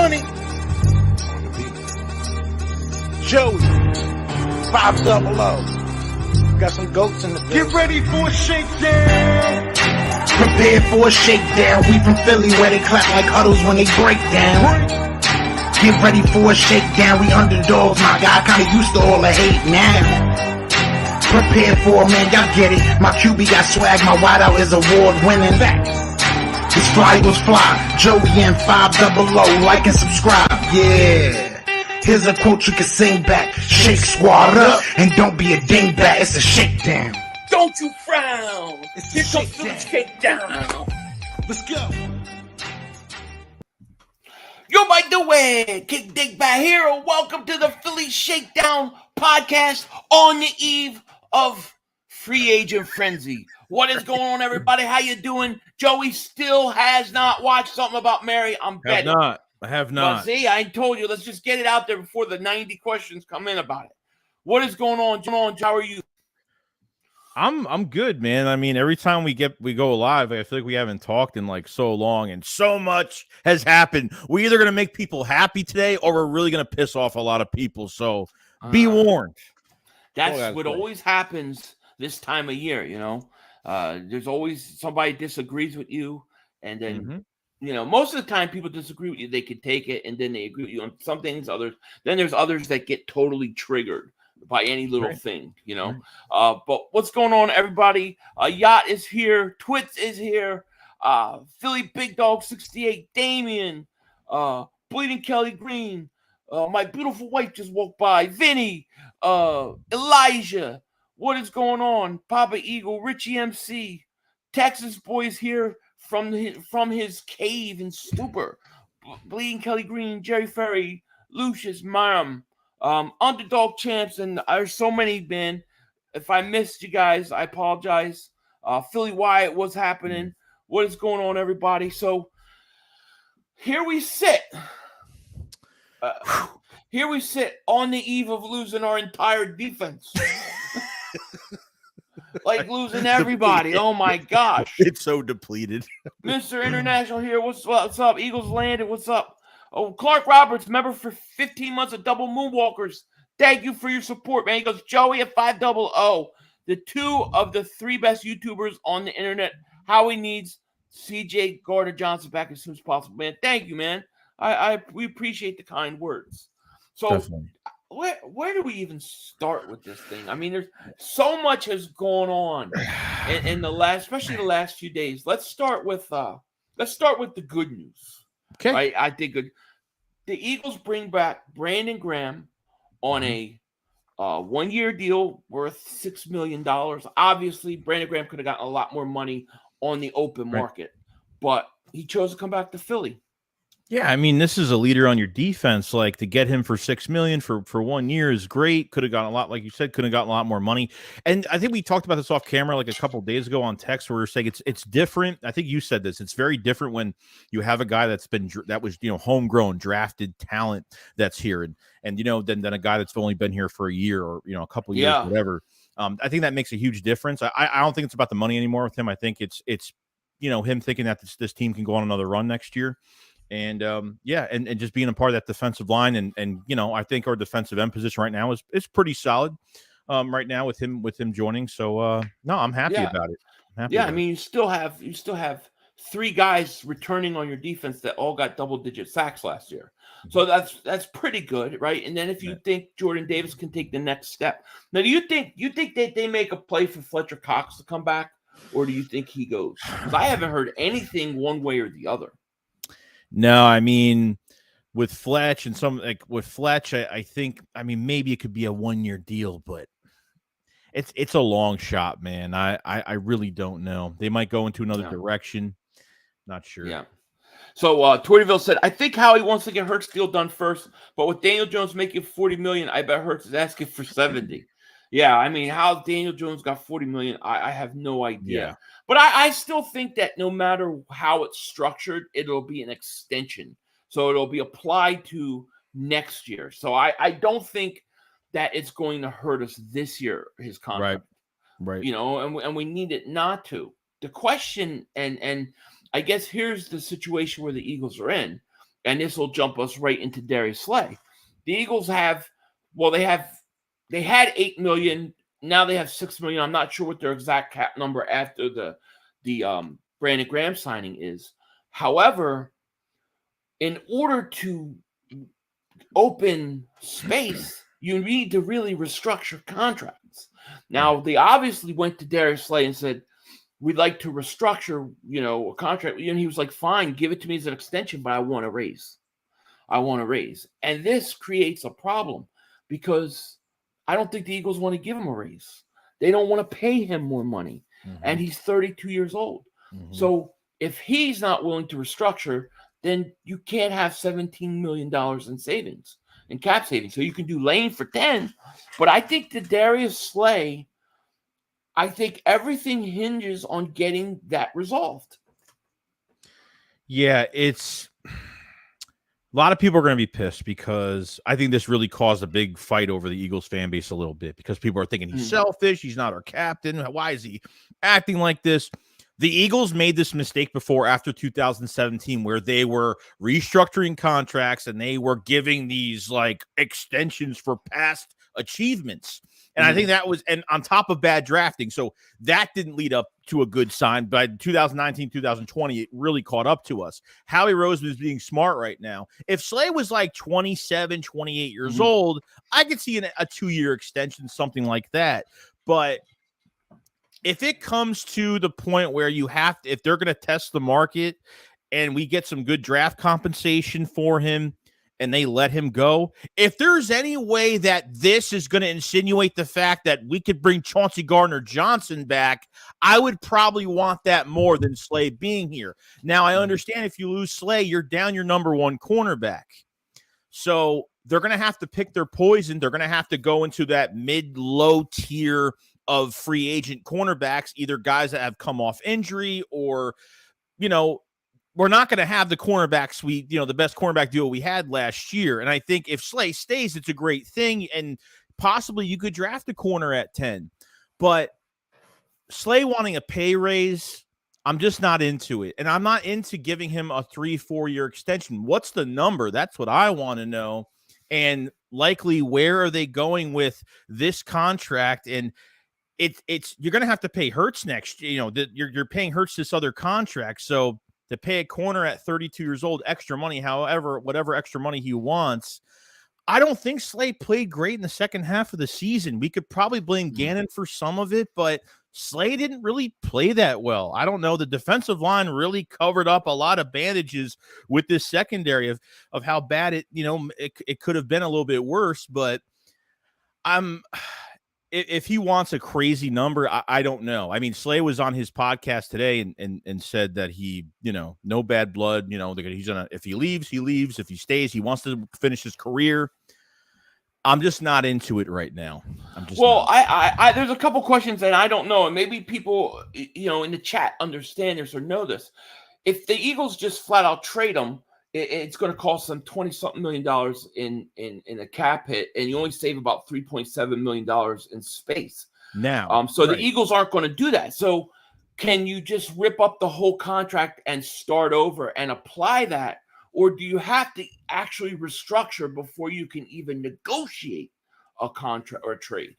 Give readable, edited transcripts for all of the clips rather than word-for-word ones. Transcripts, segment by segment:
Johnny, Joey, 500. Got some goats in the building. Get ready for a shakedown. Prepare for a shakedown. We from Philly where they clap like huddles when they break down. Get ready for a shakedown. We underdogs, my guy. Kinda used to all the hate now. Prepare for it, man. Y'all get it. My QB got swag. My wideout is award winning. His fly was fly. Joey and 500. Like and subscribe. Yeah. Here's a quote you can sing back. Shake squad up and don't be a dingbat. It's a shakedown. Don't you frown. It's Here a comes the shakedown. Let's go. Yo, by the way, Kick Dig back here. Welcome to the Philly Shakedown podcast on the eve of free agent frenzy. What is going on, everybody? How you doing? Joey still has not watched something about Mary. I'm betting. I have not. Well, see, I told you. Let's just get it out there before the 90 questions come in about it. What is going on? How are you? I'm good, man. I mean, every time we go live, I feel like we haven't talked in like so long, and so much has happened. We're either gonna make people happy today, or we're really gonna piss off a lot of people. So be warned. That's what always happens this time of year. You know, there's always somebody disagrees with you, and then you know, most of the time people disagree with you. They can take it, and then they agree with you on some things. Others, then there's others that get totally triggered by any little thing, you know. But what's going on, everybody? Yacht is here. Twits is here. Philly Big Dog 68. Damien. Bleeding Kelly Green. My beautiful wife just walked by. Vinny. Elijah. What is going on? Papa Eagle. Richie MC. Texas Boys here from his cave in stupor. Bleeding Kelly Green. Jerry Ferry. Lucius Myram. Underdog champs, and there's so many, man. If I missed you guys, I apologize. Philly Wyatt, what's happening? What is going on, everybody? So here we sit. Here we sit on the eve of losing our entire defense. Like losing everybody. Oh my gosh. It's so depleted. Mr. International here. What's up? Eagles landed. What's up? Oh, Clark Roberts, member for 15 months of Double Moonwalkers. Thank you for your support, man. He goes, Joey at 500. The two of the three best YouTubers on the internet. Howie needs CJ Gardner-Johnson back as soon as possible, man. Thank you, man. We appreciate the kind words. So where do we even start with this thing? I mean, there's so much has gone on in especially the last few days. Let's start with the good news. Okay. Right? I think the Eagles bring back Brandon Graham on a 1-year deal worth $6 million. Obviously, Brandon Graham could have gotten a lot more money on the open market, but he chose to come back to Philly. Yeah, I mean, this is a leader on your defense. Like, to get him for $6 million for 1 year is great. Could have gotten a lot, like you said, could have gotten a lot more money. And I think we talked about this off camera like a couple of days ago on text, where we were saying it's different. I think you said this. It's very different when you have a guy that was homegrown, drafted talent that's here, and than a guy that's only been here for a year or a couple of years, whatever. I think that makes a huge difference. I don't think it's about the money anymore with him. I think it's him thinking that this team can go on another run next year. And and just being a part of that defensive line, and I think our defensive end position right now is pretty solid right now with him joining. So no, I'm happy about it. I mean, you still have three guys returning on your defense that all got double-digit sacks last year. So that's pretty good, right? And then if you think Jordan Davis can take the next step, now do you think that they make a play for Fletcher Cox to come back, or do you think he goes? Because I haven't heard anything one way or the other. No, I mean, with Fletch and I think, I mean, maybe it could be a 1-year deal, but it's a long shot, man. I really don't know. They might go into another direction. Not sure. Yeah. So Twitterville said, I think Howie wants to get Hurts deal done first, but with Daniel Jones making $40 million, I bet Hurts is asking for 70. Yeah, I mean, how Daniel Jones got $40 million, I have no idea. Yeah. But I still think that no matter how it's structured, it'll be an extension. So it'll be applied to next year. So I don't think that it's going to hurt us this year, his contract. Right. And we need it not to. The question, and I guess here's the situation where the Eagles are in, and this will jump us right into Darius Slay. The Eagles have, they had $8 million. Now they have $6 million. I'm not sure what their exact cap number after the Brandon Graham signing is. However, in order to open space, you need to really restructure contracts. Now, they obviously went to Darius Slay and said, we'd like to restructure, a contract. And he was like, fine, give it to me as an extension, but I want to raise. And this creates a problem because I don't think the Eagles want to give him a raise. They don't want to pay him more money. And he's 32 years old. So if he's not willing to restructure, then you can't have $17 million in savings, in cap savings. So you can do Lane for 10. But I think the Darius Slay, I think everything hinges on getting that resolved. Yeah, it's a lot of people are going to be pissed because I think this really caused a big fight over the Eagles fan base a little bit because people are thinking he's selfish. He's not our captain. Why is he acting like this? The Eagles made this mistake before after 2017 where they were restructuring contracts and they were giving these like extensions for past achievements. And I think that was, and on top of bad drafting. So that didn't lead up to a good sign. By 2019, 2020, it really caught up to us. Howie Roseman is being smart right now. If Slay was like 27, 28 years old, I could see a 2-year extension, something like that. But if it comes to the point where you have to, if they're going to test the market and we get some good draft compensation for him, and they let him go, if there's any way that this is going to insinuate the fact that we could bring Chauncey Gardner-Johnson back, I would probably want that more than Slay being here. Now, I understand if you lose Slay, you're down your number one cornerback. So they're going to have to pick their poison. They're going to have to go into that mid-low tier of free agent cornerbacks, either guys that have come off injury or, we're not going to have the cornerback suite, the best cornerback duo we had last year. And I think if Slay stays, it's a great thing. And possibly you could draft a corner at 10. But Slay wanting a pay raise, I'm just not into it. And I'm not into giving him a 3-4 year extension. What's the number? That's what I want to know. And likely, where are they going with this contract? And it's you're going to have to pay Hurts next. You're paying Hurts this other contract. So to pay a corner at 32 years old, extra money, whatever extra money he wants. I don't think Slay played great in the second half of the season. We could probably blame Gannon for some of it, but Slay didn't really play that well. I don't know. The defensive line really covered up a lot of bandages with this secondary of how bad it could have been a little bit worse, but if he wants a crazy number, I don't know. I mean, Slay was on his podcast today and said that he, no bad blood. He's gonna, if he leaves, he leaves. If he stays, he wants to finish his career. I'm just not into it right now. I there's a couple questions that I don't know, and maybe people, in the chat understand this or know this. If the Eagles just flat out trade him, it's going to cost them $20-something million in a cap hit, and you only save about $3.7 million in space. Now, the Eagles aren't going to do that. So, can you just rip up the whole contract and start over and apply that, or do you have to actually restructure before you can even negotiate a contract or a trade?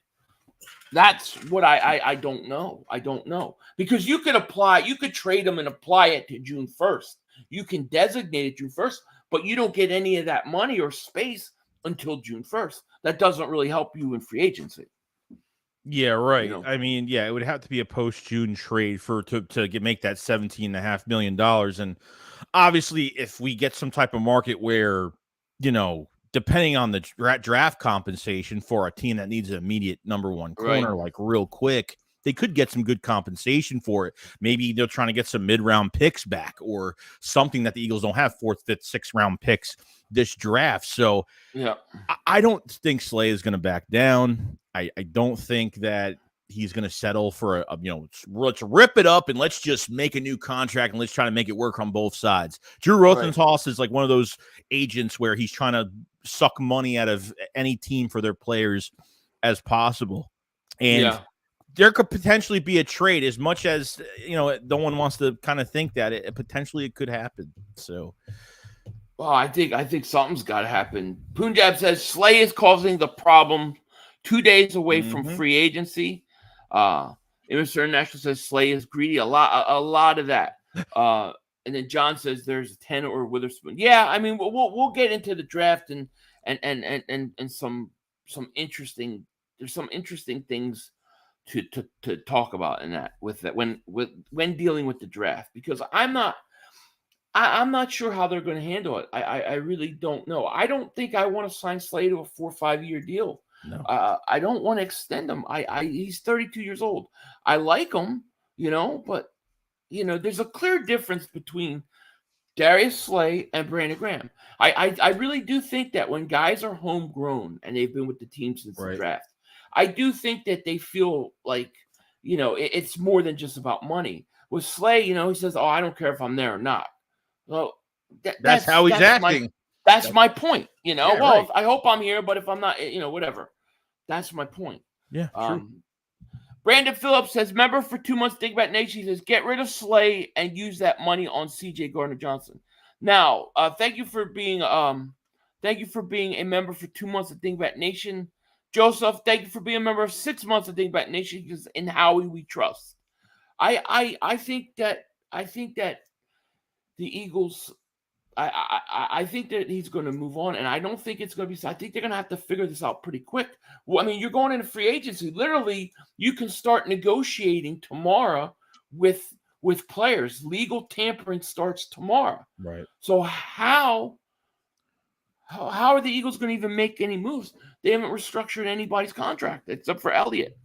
That's what I don't know. I don't know, because you could trade them and apply it to June 1st. You can designate it June 1st, but you don't get any of that money or space until June 1st. That doesn't really help you in free agency. Yeah, right. I mean, yeah, it would have to be a post-June trade to make that $17.5 million. And obviously, if we get some type of market where, depending on the draft compensation for a team that needs an immediate number one corner, like real quick, they could get some good compensation for it. Maybe they're trying to get some mid-round picks back or something that the Eagles don't have, 4th, 5th, 6th round picks this draft. So yeah, I don't think Slay is going to back down. I don't think that he's going to settle for let's rip it up and let's just make a new contract and let's try to make it work on both sides. Drew Rosenhaus is like one of those agents where he's trying to suck money out of any team for their players as possible. And there could potentially be a trade, as much as, no one wants to kind of think that it potentially could happen. So Well, I think something's got to happen. Punjab says Slay is causing the problem. 2 days away from free agency. Mr. International says Slay is greedy. A lot of that. And then John says there's 10 or Witherspoon. Yeah, I mean we'll get into the draft and some interesting. There's some interesting things to talk about in that with that when dealing with the draft, because I'm not sure how they're going to handle it. I really don't know. I don't think I want to sign Slay to a 4 or 5 year deal. No. I don't want to extend him. He's 32 years old. I like him, but there's a clear difference between Darius Slay and Brandon Graham. I really do think that when guys are homegrown and they've been with the team since the draft, I do think that they feel like, it's more than just about money. With Slay, he says, "Oh, I don't care if I'm there or not." Well, that's how he's acting. That's my point. Yeah, well, right. I hope I'm here, but if I'm not, whatever. That's my point. Yeah. True. Brandon Phillips says, member for 2 months, Dingbat Nation. He says, get rid of Slay and use that money on CJ Gardner-Johnson. Now, thank you for being a member for 2 months of Dingbat Nation. Joseph, thank you for being a member of 6 months of Dingbat Nation, because in Howie we trust. I think that the Eagles, I think that he's going to move on, and I don't think it's going to be. I think they're going to have to figure this out pretty quick. Well, I mean, you're going into free agency. Literally, you can start negotiating tomorrow with players. Legal tampering starts tomorrow. Right. So how are the Eagles going to even make any moves? They haven't restructured anybody's contract except for Elliott.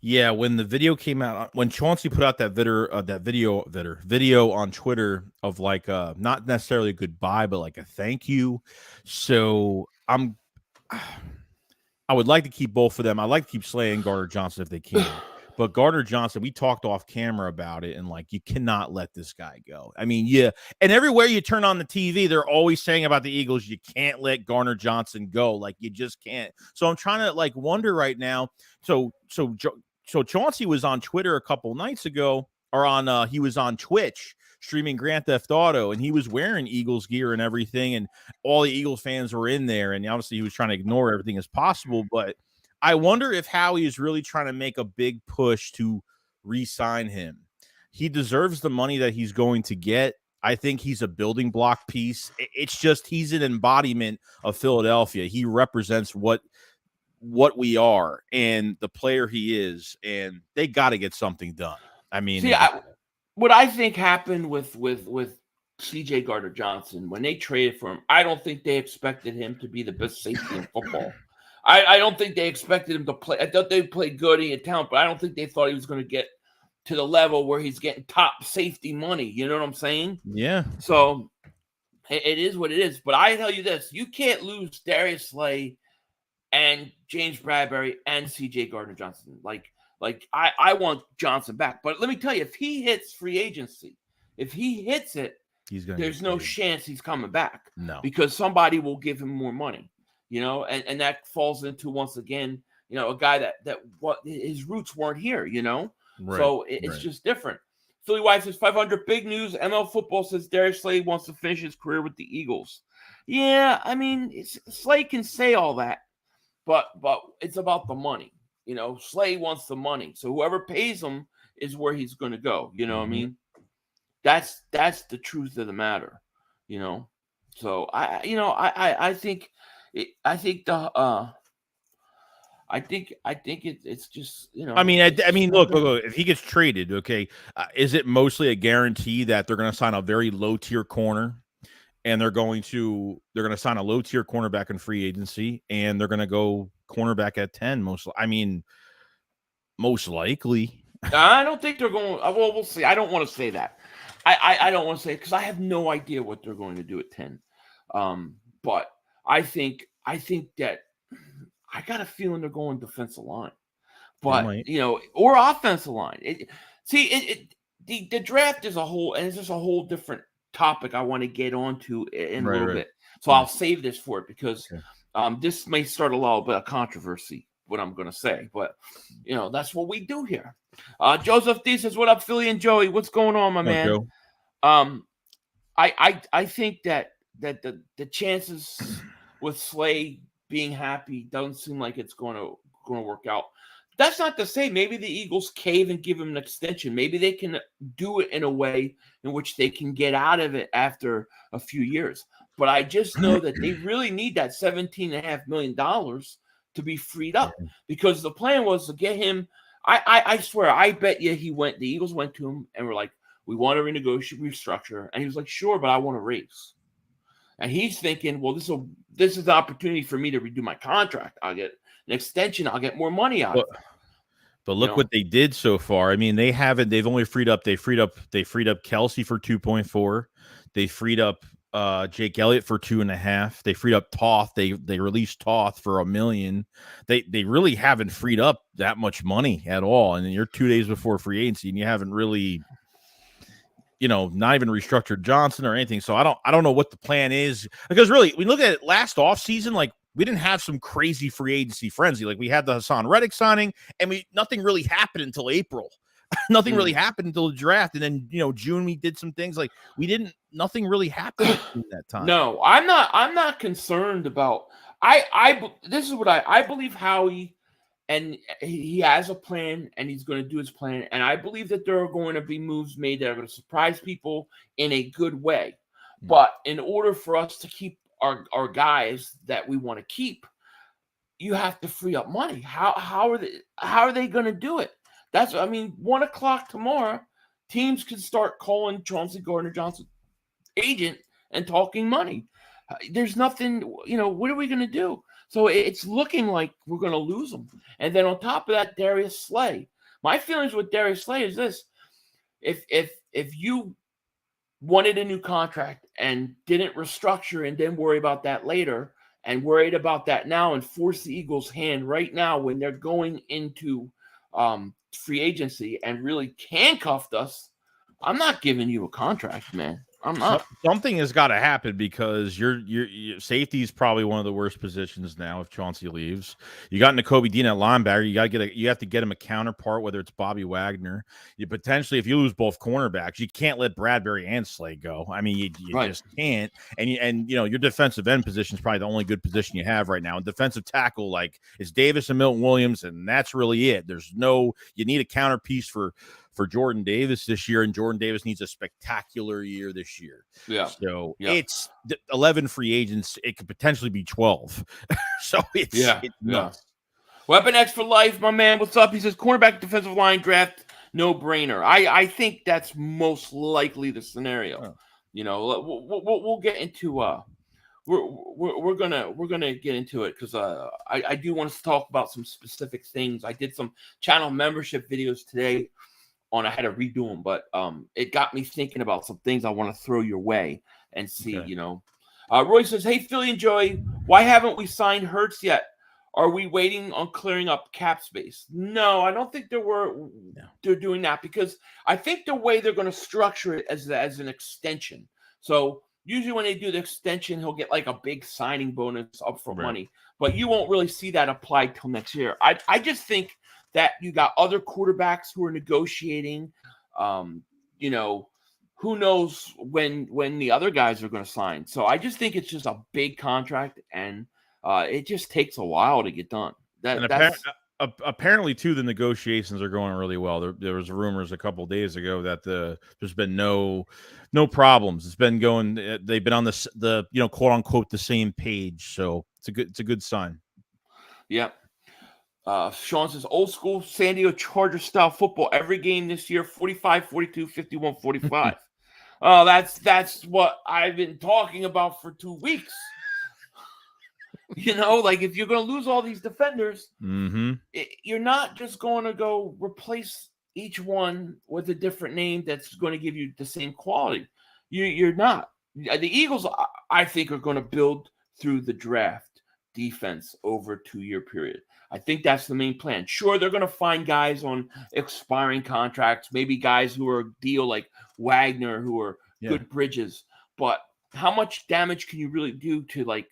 Yeah, when the video came out, when Chauncey put out that video on Twitter of like not necessarily a goodbye, but like a thank you. So I would like to keep both of them. I'd like to keep Slay and Gardner-Johnson if they can. But Gardner-Johnson, we talked off camera about it, and like, you cannot let this guy go. I mean, yeah, and everywhere you turn on the TV, they're always saying about the Eagles, you can't let Gardner-Johnson go. Like, you just can't. So I'm trying to like wonder right now. So Chauncey was on Twitter a couple nights ago, or he was on Twitch streaming Grand Theft Auto, and he was wearing Eagles gear and everything, and all the Eagles fans were in there, and obviously he was trying to ignore everything as possible. But I wonder if Howie is really trying to make a big push to re-sign him. He deserves the money that he's going to get. I think he's a building block piece. It's just he's an embodiment of Philadelphia. He represents what we are and the player he is, and they got to get something done. I mean, what I think happened with CJ Gardner-Johnson when they traded for him, I don't think they expected him to be the best safety in football. I don't think they expected him to play. I thought they played good, he had talent, but I don't think they thought he was going to get to the level where he's getting top safety money. You know what I'm saying? Yeah. So it is what it is. But I tell you this, you can't lose Darius Slay and James Bradbury and CJ Gardner-Johnson. Like I want Johnson back. But let me tell you, if he hits free agency, if he hits it, there's no chance he's coming back. No. Because somebody will give him more money. And that falls into, once again, a guy that what his roots weren't here, Right, so it's just different. Philly Wife says 500 big news. ML Football says Darius Slay wants to finish his career with the Eagles. Yeah, I mean, Slay can say all that, but it's about the money. Slay wants the money, so whoever pays him is where he's going to go. You know what I mean? That's the truth of the matter. So I think. I think it's just, I mean, look, if he gets traded, okay, is it mostly a guarantee that they're going to sign a very low tier corner, and they're going to sign a low tier cornerback in free agency, and they're going to go cornerback at 10? Most likely. I don't think they're going. Well, we'll see. I don't want to say that. I don't want to say it because I have no idea what they're going to do at 10. But I think that I got a feeling they're going defensive line, but or offensive line. The draft is a whole, and it's just a whole different topic I want to get onto in a little bit. So I'll save this for it because this may start a little bit of controversy, what I'm going to say, but that's what we do here. Joseph D says, "What up, Philly and Joey? What's going on, my man?" Joe. I think that that the chances with Slay being happy doesn't seem like it's going to work out. That's not to say maybe the Eagles cave and give him an extension. Maybe they can do it in a way in which they can get out of it after a few years. But I just know that they really need that $17.5 million to be freed up, because the plan was to get him. I swear, I bet you the Eagles went to him and were like, we want to restructure. And he was like, sure, but I want to raise. And he's thinking, well, this is the opportunity for me to redo my contract. I'll get an extension. I'll get more money out of it. But look what they did so far. I mean, they've only freed up Kelsey for 2.4. They freed up Jake Elliott for 2.5. They freed up Toth. They released Toth for $1 million. They really haven't freed up that much money at all. And you're 2 days before free agency, and you haven't really, not even restructured Johnson or anything. So I don't know what the plan is, because really, we look at it last offseason, like, we didn't have some crazy free agency frenzy. Like, we had the Hassan Reddick signing, and nothing really happened until April. Nothing really happened until the draft. And then, June, we did some things. Like, nothing really happened in that time. No, I'm not concerned about, this is what I believe Howie, and he has a plan, and he's going to do his plan. And I believe that there are going to be moves made that are going to surprise people in a good way. But in order for us to keep our guys that we want to keep, you have to free up money. How are they going to do it? 1 o'clock tomorrow, teams can start calling Chauncey Gardner-Johnson agent and talking money. There's nothing, what are we going to do? So it's looking like we're going to lose them. And then on top of that, Darius Slay. My feelings with Darius Slay is this: if you wanted a new contract and didn't restructure and then worry about that later, and worried about that now and force the Eagles' hand right now when they're going into free agency and really handcuffed us, I'm not giving you a contract, man. I'm not. Something has got to happen, because your safety is probably one of the worst positions now if Chauncey leaves. You got Nakobe Dean at linebacker. You have to get him a counterpart, whether it's Bobby Wagner. You potentially, if you lose both cornerbacks, you can't let Bradbury and Slay go. I mean, you just can't. And your defensive end position is probably the only good position you have right now. And defensive tackle, like, it's Davis and Milton Williams, and that's really it. You need a counterpiece for Jordan Davis this year, and Jordan Davis needs a spectacular year this year. Yeah. So it's 11 free agents. It could potentially be 12. So it's nuts. Weapon X for life, my man. What's up? He says cornerback defensive line draft, no brainer. I think that's most likely the scenario. We'll get into we're gonna get into it, because I do want us to talk about some specific things. I did some channel membership videos today. I had to redo them, but it got me thinking about some things I want to throw your way and see. Okay. Roy says, "Hey, Philly and Joey, why haven't we signed Hurts yet? Are we waiting on clearing up cap space?" No, I don't think they're doing that, because I think the way they're going to structure it as an extension. So usually when they do the extension, he'll get like a big signing bonus up for money, but you won't really see that applied till next year. I just think that you got other quarterbacks who are negotiating. Who knows when the other guys are going to sign. So I just think it's just a big contract, and it just takes a while to get done. Apparently, too, the negotiations are going really well. There was rumors a couple of days ago that there's been no problems. It's been going. They've been on the quote unquote the same page. So it's a good sign. Yeah. Sean says, old school San Diego Chargers style football. Every game this year, 45, 42, 51, 45. Oh, that's what I've been talking about for 2 weeks. Like, if you're going to lose all these defenders, you're not just going to go replace each one with a different name that's going to give you the same quality. You're not. The Eagles, I think, are going to build through the draft defense over a 2-year period. I think that's the main plan. Sure, they're going to find guys on expiring contracts, maybe guys who are deal like Wagner, who are good bridges. But how much damage can you really do to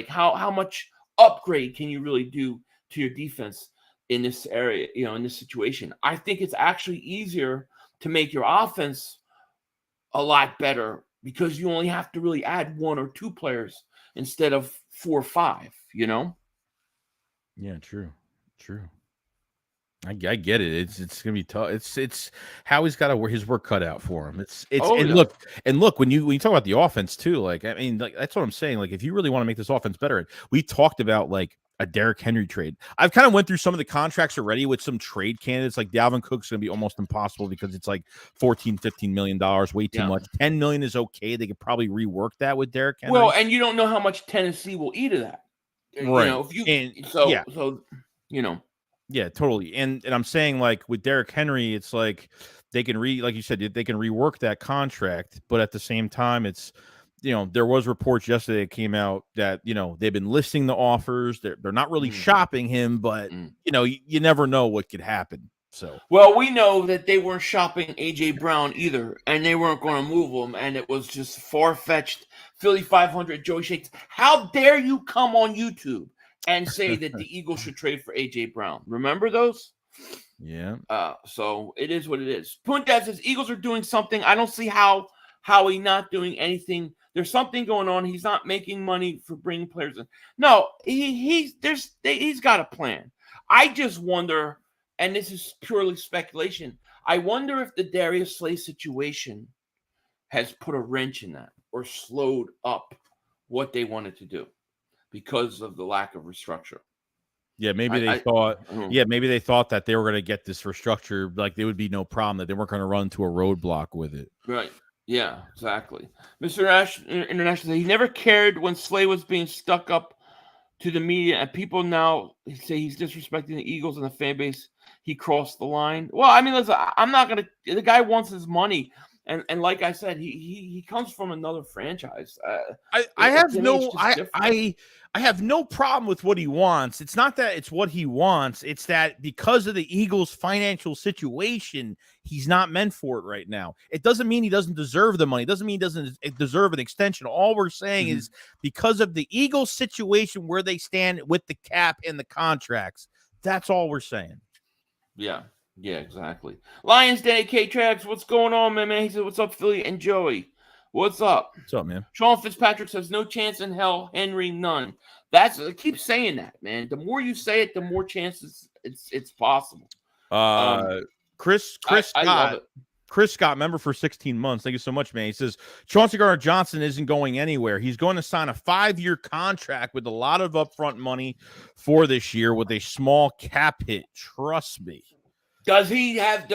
how much upgrade can you really do to your defense in this area, in this situation? I think it's actually easier to make your offense a lot better because you only have to really add 1 or 2 players instead of 4 or 5, you know? Yeah, true. I get it. It's gonna be tough. It's Howie's got his work cut out for him. Look when you talk about the offense too. Like I mean, like that's what I'm saying. Like if you really want to make this offense better, we talked about like a Derrick Henry trade. I've kind of went through some of the contracts already with some trade candidates. Like Dalvin Cook's gonna be almost impossible because it's like $14-15 million, way too much. $10 million is okay. They could probably rework that with Derrick Henry. Well, and you don't know how much Tennessee will eat of that, right? You know, if you so you know. Yeah, totally. And I'm saying like with Derrick Henry, it's like they can like you said, they can rework that contract, but at the same time, it's there was reports yesterday that came out that they've been listing the offers. They're not really shopping him, but you never know what could happen. So well, we know that they weren't shopping AJ Brown either, and they weren't going to move him, and it was just far-fetched. Philly 500 Joey Shakes. How dare you come on YouTube and say that the Eagles should trade for AJ Brown? Remember those? Yeah. So it is what it is. Punta says Eagles are doing something. I don't see how he not doing anything. There's something going on. He's not making money for bringing players in. No, he's got a plan. I just wonder, and this is purely speculation, I wonder if the Darius Slay situation has put a wrench in that or slowed up what they wanted to do, because of the lack of restructure. Yeah, maybe they thought. Yeah, maybe they thought that they were going to get this restructure, like there would be no problem, that they weren't going to run into a roadblock with it. Right. Yeah, exactly. Mr. Ash International, he never cared when Slay was being stuck up to the media, and people now say he's disrespecting the Eagles and the fan base. He crossed the line. Well, I mean, listen, I'm not going to. The guy wants his money. And like I said, he comes from another franchise. I have no problem with what he wants. It's not that it's what he wants. It's that because of the Eagles' financial situation, he's not meant for it right now. It doesn't mean he doesn't deserve the money. It doesn't mean he doesn't deserve an extension. All we're saying is because of the Eagles' situation where they stand with the cap and the contracts. That's all we're saying. Yeah. Yeah, exactly. Lions Den, K-Trax, what's going on, man? He said, what's up, Philly and Joey? What's up? What's up, man? Sean Fitzpatrick says, no chance in hell, Henry, none. I keep saying that, man. The more you say it, the more chances it's possible. Chris Scott, member for 16 months. Thank you so much, man. He says, Chauncey Gardner-Johnson isn't going anywhere. He's going to sign a 5-year contract with a lot of upfront money for this year with a small cap hit. Trust me. Does he have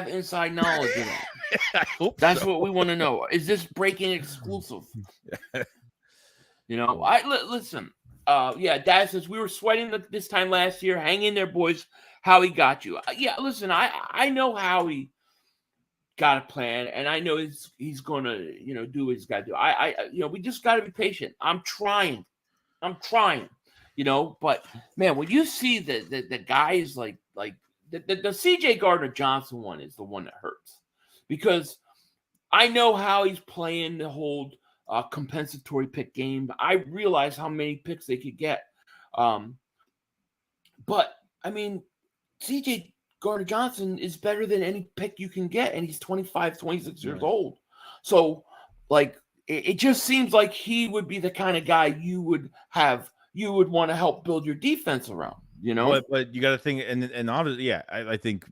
inside knowledge of that? I hope that's so. What we want to know. Is this breaking exclusive? Listen. Dad says we were sweating this time last year. Hang in there, boys. Howie got you. Listen. I know Howie got a plan, and I know he's gonna do what he's got to do. We just got to be patient. I'm trying. But man, when you see the guys like. The CJ Gardner-Johnson one is the one that hurts, because I know how he's playing the whole compensatory pick game. I realize how many picks they could get. But, I mean, CJ Gardner-Johnson is better than any pick you can get, and he's 25, 26 years old. So, like, it just seems like he would be the kind of guy you would want to help build your defense around. But you got to think, and obviously, I think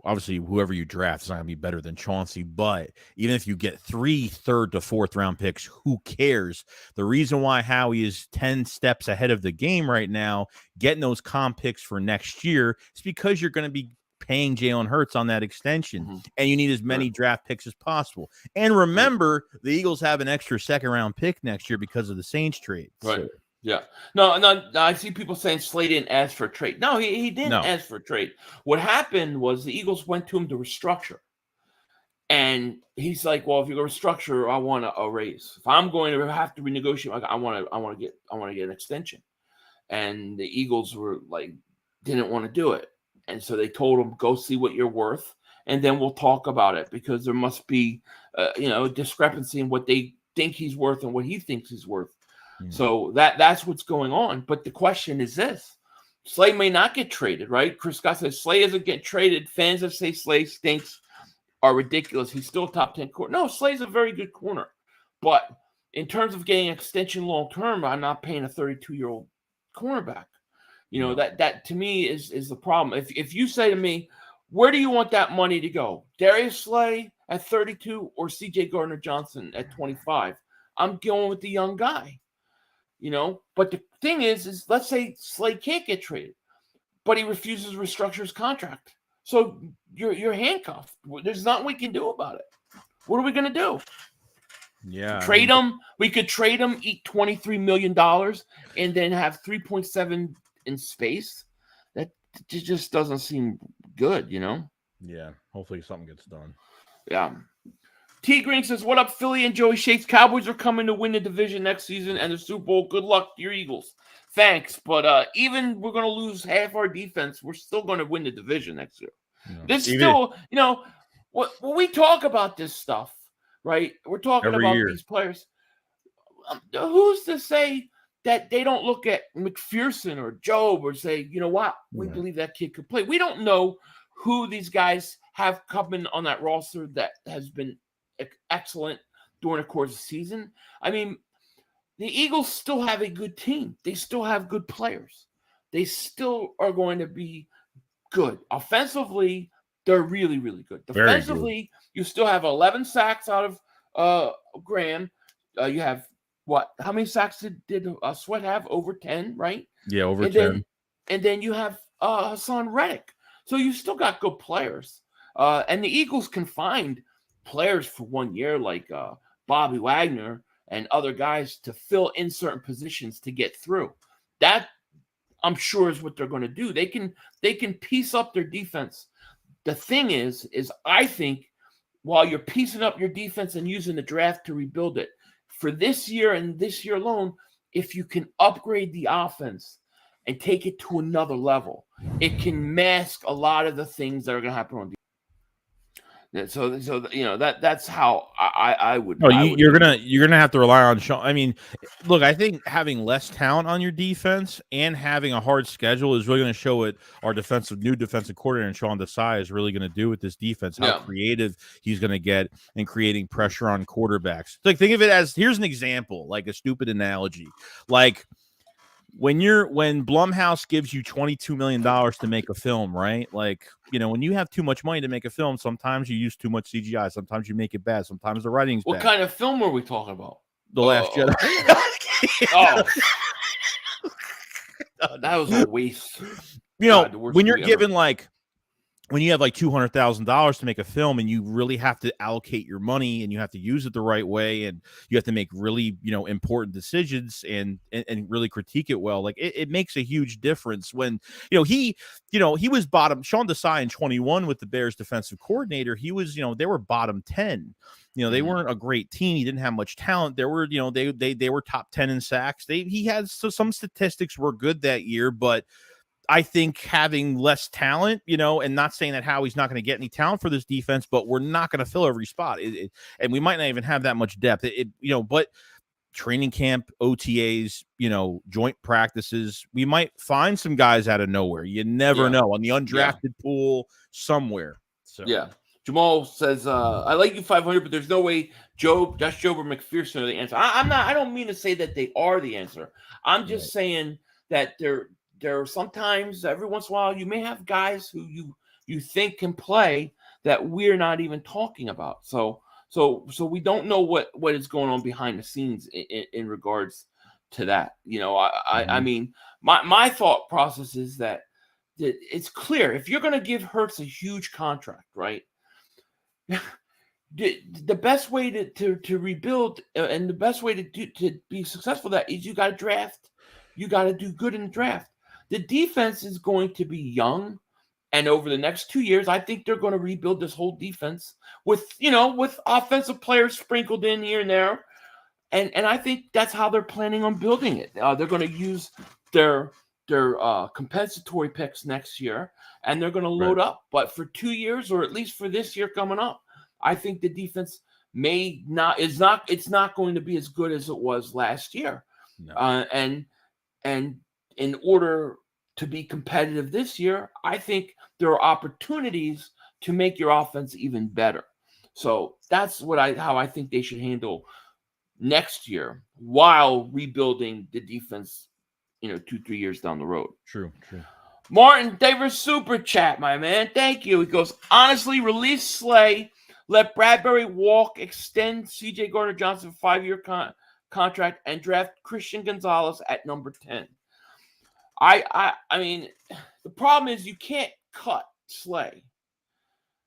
obviously whoever you draft is not going to be better than Chauncey. But even if you get 3 third to fourth round picks, who cares? The reason why Howie is 10 steps ahead of the game right now, getting those comp picks for next year, is because you're going to be paying Jalen Hurts on that extension, and you need as many draft picks as possible. And remember, the Eagles have an extra second round pick next year because of the Saints trade. Right. So. Yeah. No, I see people saying Slay didn't ask for a trade. No, he didn't ask for a trade. What happened was the Eagles went to him to restructure. And he's like, well, if you're going to restructure, I want a raise. If I'm going to have to renegotiate, I want to get an extension. And the Eagles were like, didn't want to do it. And so they told him, go see what you're worth, and then we'll talk about it, because there must be a discrepancy in what they think he's worth and what he thinks he's worth. So that's what's going on. But the question is this: Slay may not get traded, right? Chris Scott says Slay isn't getting traded. Fans that say Slay stinks are ridiculous. He's still a top 10 corner. No, Slay's a very good corner. But in terms of getting extension long term, I'm not paying a 32-year-old cornerback. That to me is the problem. If you say to me, where do you want that money to go? Darius Slay at 32 or CJ Gardner-Johnson at 25? I'm going with the young guy. But the thing is let's say Slay can't get traded, but he refuses to restructure his contract. So you're handcuffed. There's nothing we can do about it. What are we going to do? Yeah. Trade him. We could trade him, eat $23 million, and then have 3.7 in space. That just doesn't seem good, Yeah. Hopefully something gets done. Yeah. T Green says, "What up, Philly and Joey Shakes? Cowboys are coming to win the division next season and the Super Bowl. Good luck to your Eagles." Thanks, but even we're going to lose half our defense, we're still going to win the division next year. Yeah. This still, when we talk about this stuff, right? We're talking about these players. Who's to say that they don't look at McPherson or Job or say, you know what, we believe that kid could play. We don't know who these guys have coming on that roster that has been excellent during the course of the season. I mean, the Eagles still have a good team. They still have good players. They still are going to be good. Offensively, they're really, really good. Defensively, you still have 11 sacks out of Graham. You have what? How many sacks did Sweat have? Over 10, right? Yeah, over 10. And then you have Hassan Reddick. So you still got good players. And the Eagles can find players for 1 year like Bobby Wagner and other guys to fill in certain positions to get through. That, I'm sure, is what they're going to do. They can piece up their defense. The thing is I think while you're piecing up your defense and using the draft to rebuild it, for this year and this year alone, if you can upgrade the offense and take it to another level, it can mask a lot of the things that are going to happen on defense. So that's how I would. No, you're gonna have to rely on Sean. I mean, look, I think having less talent on your defense and having a hard schedule is really going to show what our new defensive coordinator Sean Desai is really going to do with this defense. How creative he's going to get in creating pressure on quarterbacks. Like, think of it as, here's an example, like a stupid analogy, like when Blumhouse gives you $22 million to make a film, right? Like, when you have too much money to make a film, sometimes you use too much CGI. Sometimes you make it bad. Sometimes the writing's bad. What kind of film are we talking about? The Last Jedi. That was a waste. When you're given when you have like $200,000 to make a film and you really have to allocate your money and you have to use it the right way and you have to make really, important decisions and really critique it well, like it makes a huge difference when, he was bottom. Sean Desai in 21 with the Bears defensive coordinator, he was, they were bottom 10. They weren't a great team. He didn't have much talent. There were, they were top 10 in sacks. He had some statistics were good that year, but I think having less talent, and not saying that Howie's not going to get any talent for this defense, but we're not going to fill every spot. And we might not even have that much depth. But training camp, OTAs, joint practices, we might find some guys out of nowhere. You never know, on the undrafted pool somewhere. So yeah. Jamal says, I like you 500, but there's no way Josh Job or McPherson are the answer. I don't mean to say that they are the answer. I'm just saying that there are sometimes, every once in a while, you may have guys who you think can play that we're not even talking about. So we don't know what is going on behind the scenes in regards to that. I mean, my thought process is that it's clear if you're going to give Hurts a huge contract, right? The best way to rebuild and the best way to be successful that is you got to draft. You got to do good in the draft. The defense is going to be young, and over the next 2 years, I think they're going to rebuild this whole defense with offensive players sprinkled in here and there, and I think that's how they're planning on building it. They're going to use their compensatory picks next year, and they're going to load up. But for 2 years, or at least for this year coming up, I think the defense it's not going to be as good as it was last year, and in order to be competitive this year, I think there are opportunities to make your offense even better. So that's how I think they should handle next year while rebuilding the defense, 2-3 years down the road. True. Martin Davis super chat, my man. Thank you. He goes, honestly, release Slay, let Bradbury walk, extend C.J. Gardner-Johnson 5-year contract, and draft Christian Gonzalez at number 10. I mean, the problem is you can't cut Slay,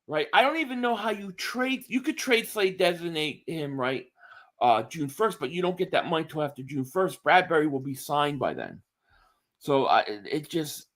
right? I don't even know how you trade. You could trade Slay, designate him, right, June 1st, but you don't get that money till after June 1st. Bradbury will be signed by then. So it just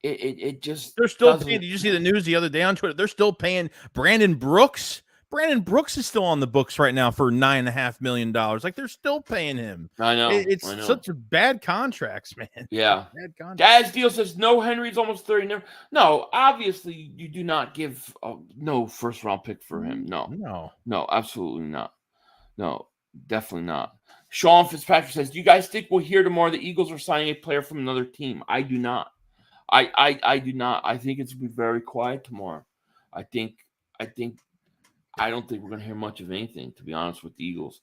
they're still paying. Did you see the news the other day on Twitter? They're still paying Brandon Brooks. Brandon Brooks is still on the books right now for $9.5 million. Like, they're still paying him. I know. It's such bad contracts, man. Yeah. Bad contracts. Daz Deal says, no, Henry's almost 30. No, obviously you do not give no first-round pick for him. No, absolutely not. No, definitely not. Sean Fitzpatrick says, do you guys think we'll hear tomorrow the Eagles are signing a player from another team? I do not. I do not. I think it's going to be very quiet tomorrow. I don't think we're going to hear much of anything, to be honest with the Eagles.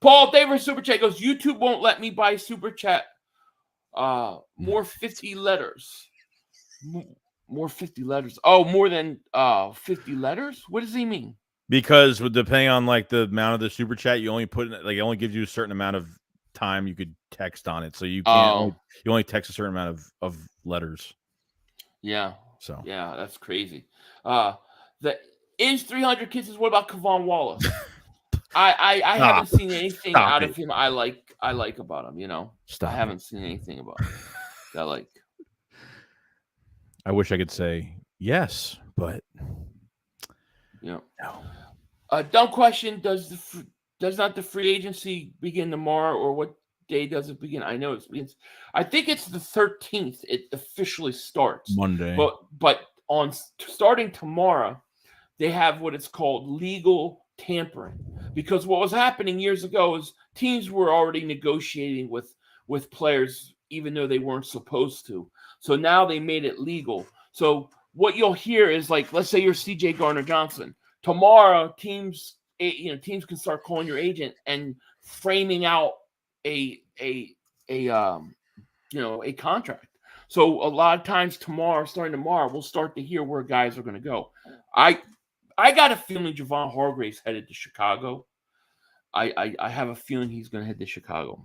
Paul Davis Super Chat goes, YouTube won't let me buy Super Chat. More 50 letters. More 50 letters. Oh, more than 50 letters? What does he mean? Because depending on like the amount of the Super Chat, you only put in, like, it only gives you a certain amount of time you could text on it. So you can't you only text a certain amount of letters. Yeah. So yeah, that's crazy. The Is 300 Kisses. What about Kevon Wallace? I haven't seen anything out of him I like about him, I haven't seen anything about him that I like. I wish I could say yes, but no. Dumb question, does not the free agency begin tomorrow, or what day does it begin? I know it begins. I think it's the 13th. It officially starts Monday. But on starting tomorrow, they have what it's called legal tampering, because what was happening years ago is teams were already negotiating with players even though they weren't supposed to. So now they made it legal. So what you'll hear is, like, let's say you're C.J. Gardner-Johnson. Tomorrow, teams can start calling your agent and framing out a contract. So a lot of times starting tomorrow, we'll start to hear where guys are going to go. I got a feeling Javon Hargrave's headed to Chicago. I have a feeling he's going to head to Chicago.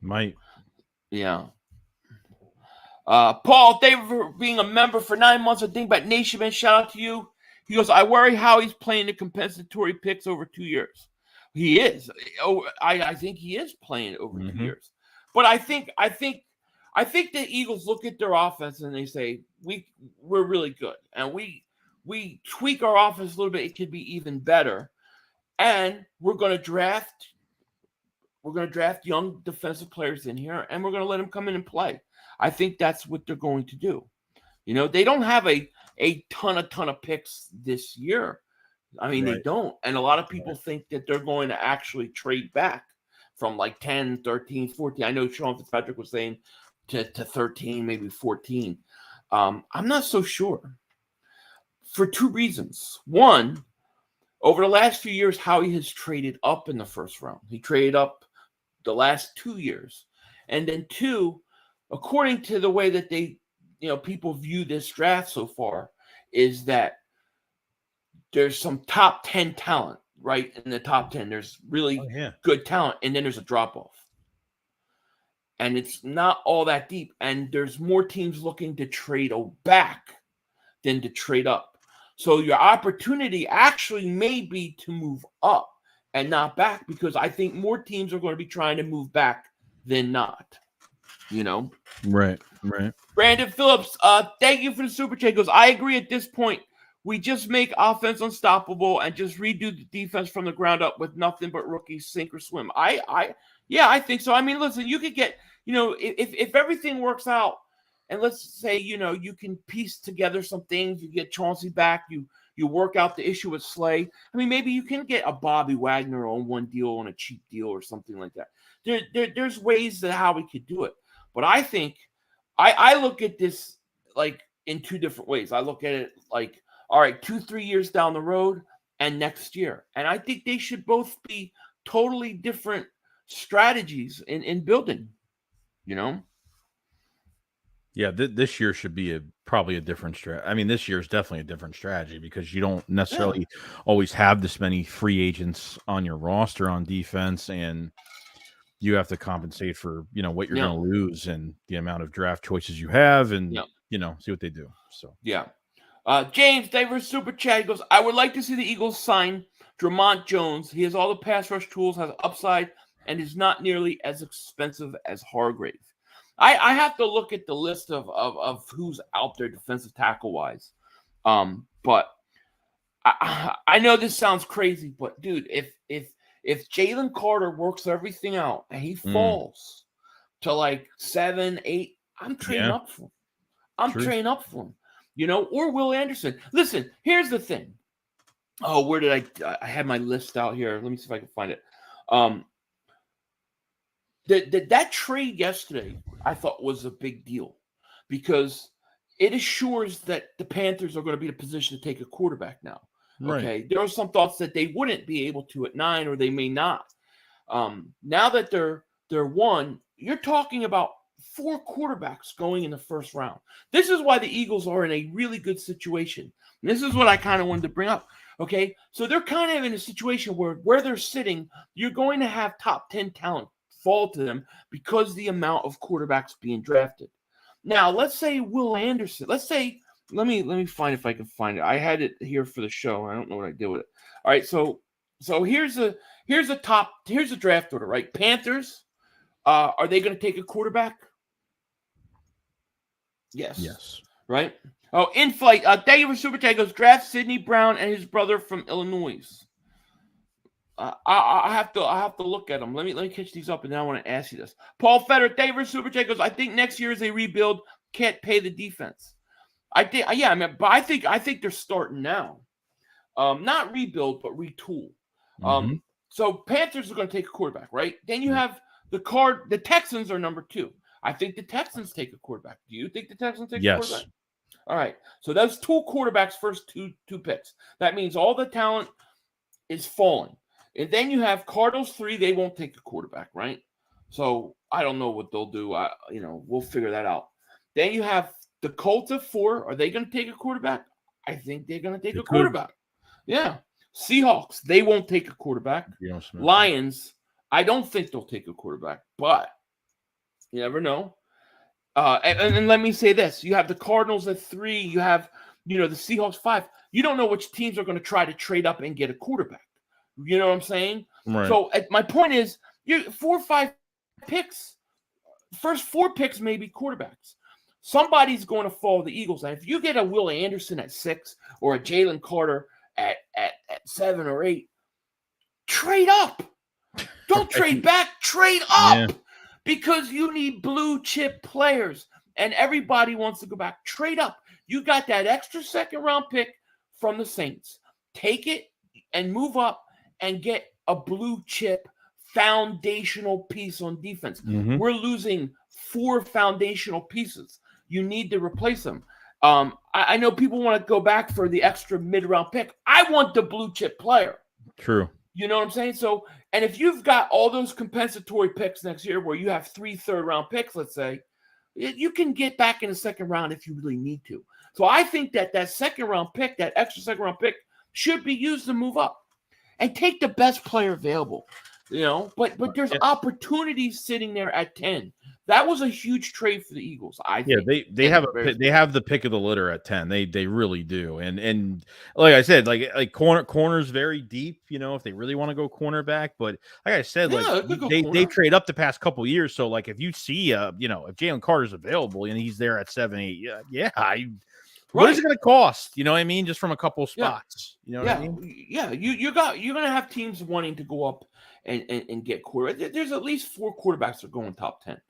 Might. Yeah. Paul, thank you for being a member for 9 months of Dingbat Nation, man. Shout out to you. He goes, I worry how he's playing the compensatory picks over 2 years. He is. I think he is playing over 2 years. But I think the Eagles look at their offense and they say, we're really good. And we tweak our offense a little bit. It could be even better. And we're going to draft young defensive players in here, and we're going to let them come in and play. I think that's what they're going to do. They don't have a ton of picks this year. I mean, They don't. And a lot of people think that they're going to actually trade back from like 10, 13, 14. I know Sean Fitzpatrick was saying to 13, maybe 14. I'm not so sure for two reasons. One, over the last few years, Howie has traded up in the first round. He traded up the last 2 years. And then two, according to the way that people view this draft so far, is that there's some top 10 talent, right? In the top 10, there's really good talent, and then there's a drop-off. And it's not all that deep, and there's more teams looking to trade back than to trade up. So your opportunity actually may be to move up and not back, because I think more teams are going to be trying to move back than not. Right. Brandon Phillips, thank you for the super chat. Goes, I agree at this point. We just make offense unstoppable and just redo the defense from the ground up with nothing but rookies, sink or swim. I think so. I mean, listen, you could get, if everything works out, and let's say, you can piece together some things, you get Chauncey back, you work out the issue with Slay. I mean, maybe you can get a Bobby Wagner on one deal, on a cheap deal or something like that. There's ways that how we could do it. But I think I look at this like in two different ways. I look at it like, all right, 2-3 years down the road and next year. And I think they should both be totally different strategies in building, you know? Yeah, this year should be probably a different strategy. I mean, this year is definitely a different strategy because you don't necessarily always have this many free agents on your roster on defense, and you have to compensate for, what you're going to lose and the amount of draft choices you have, and, see what they do. So, James Davis Super Chat goes, I would like to see the Eagles sign Drummond Jones. He has all the pass rush tools, has upside, and is not nearly as expensive as Hargrave. I have to look at the list of who's out there defensive tackle wise. But I know this sounds crazy, but dude, if Jalen Carter works everything out and he falls to like 7, 8, I'm trading up for him. I'm trading up for him, or Will Anderson. Listen, here's the thing. Oh, where did I had my list out here? Let me see if I can find it. That trade yesterday, I thought, was a big deal because it assures that the Panthers are going to be in a position to take a quarterback now. Right. Okay, there are some thoughts that they wouldn't be able to at 9, or they may not. Now that they're 1, you're talking about 4 quarterbacks going in the first round. This is why the Eagles are in a really good situation. And this is what I kind of wanted to bring up. Okay, so they're kind of in a situation where they're sitting, you're going to have top 10 talent fall to them because the amount of quarterbacks being drafted. Now, let's say Will Anderson. Let's say, let me find if I can find it. I had it here for the show. I don't know what I did with it. All right, so here's a draft order, right? Panthers, are they going to take a quarterback? Yes. Right? Oh, in flight. Thank you for Super Chat. Goes draft Sidney Brown and his brother from Illinois. I have to look at them. Let me catch these up, and then I want to ask you this. Paul Feder, thank you for Super Chat. Goes, I think next year is a rebuild. Can't pay the defense. But I think they're starting now. Not rebuild, but retool. So Panthers are going to take a quarterback, right? Then you have the Texans are number 2. I think the Texans take a quarterback. Do you think the Texans take a quarterback? All right. So that's 2 quarterbacks, first two picks. That means all the talent is falling. And then you have Cardinals 3. They won't take a quarterback, right? So I don't know what they'll do. We'll figure that out. Then you have the Colts at 4. Are they going to take a quarterback? I think they're going to take a quarterback. Yeah. Seahawks, they won't take a quarterback. Lions, I don't think they'll take a quarterback, but you never know. And let me say this. You have the Cardinals at 3. You have, the Seahawks 5. You don't know which teams are going to try to trade up and get a quarterback. You know what I'm saying? Right. So my point is, 4 or 5 picks. First 4 picks may be quarterbacks. Somebody's going to fall the Eagles. And if you get a Will Anderson at 6 or a Jalen Carter at 7 or 8, trade up. Don't trade back. Trade up. Yeah. Because you need blue chip players. And everybody wants to go back. Trade up. You got that extra second round pick from the Saints. Take it and move up and get a blue chip foundational piece on defense. We're losing 4 foundational pieces. You need to replace them. I know people want to go back for the extra mid-round pick. I want the blue chip player. True. You know what I'm saying? So, and if you've got all those compensatory picks next year where you have 3 third-round picks, let's say, you can get back in the second round if you really need to. So I think that second-round pick, that extra second-round pick, should be used to move up and take the best player available. But there's opportunities sitting there at 10. That was a huge trade for the Eagles. I think. Yeah, they have the pick of the litter at 10. They really do. And like I said, like corners very deep. If they really want to go cornerback, but like I said, they trade up the past couple years. So like if you see if Jalen Carter's available and he's there at 7, 8, what is it going to cost? You know what I mean? Just from a couple spots. You know what I mean? Yeah. You're going to have teams wanting to go up and get quarterback. There's at least 4 quarterbacks that are going top 10.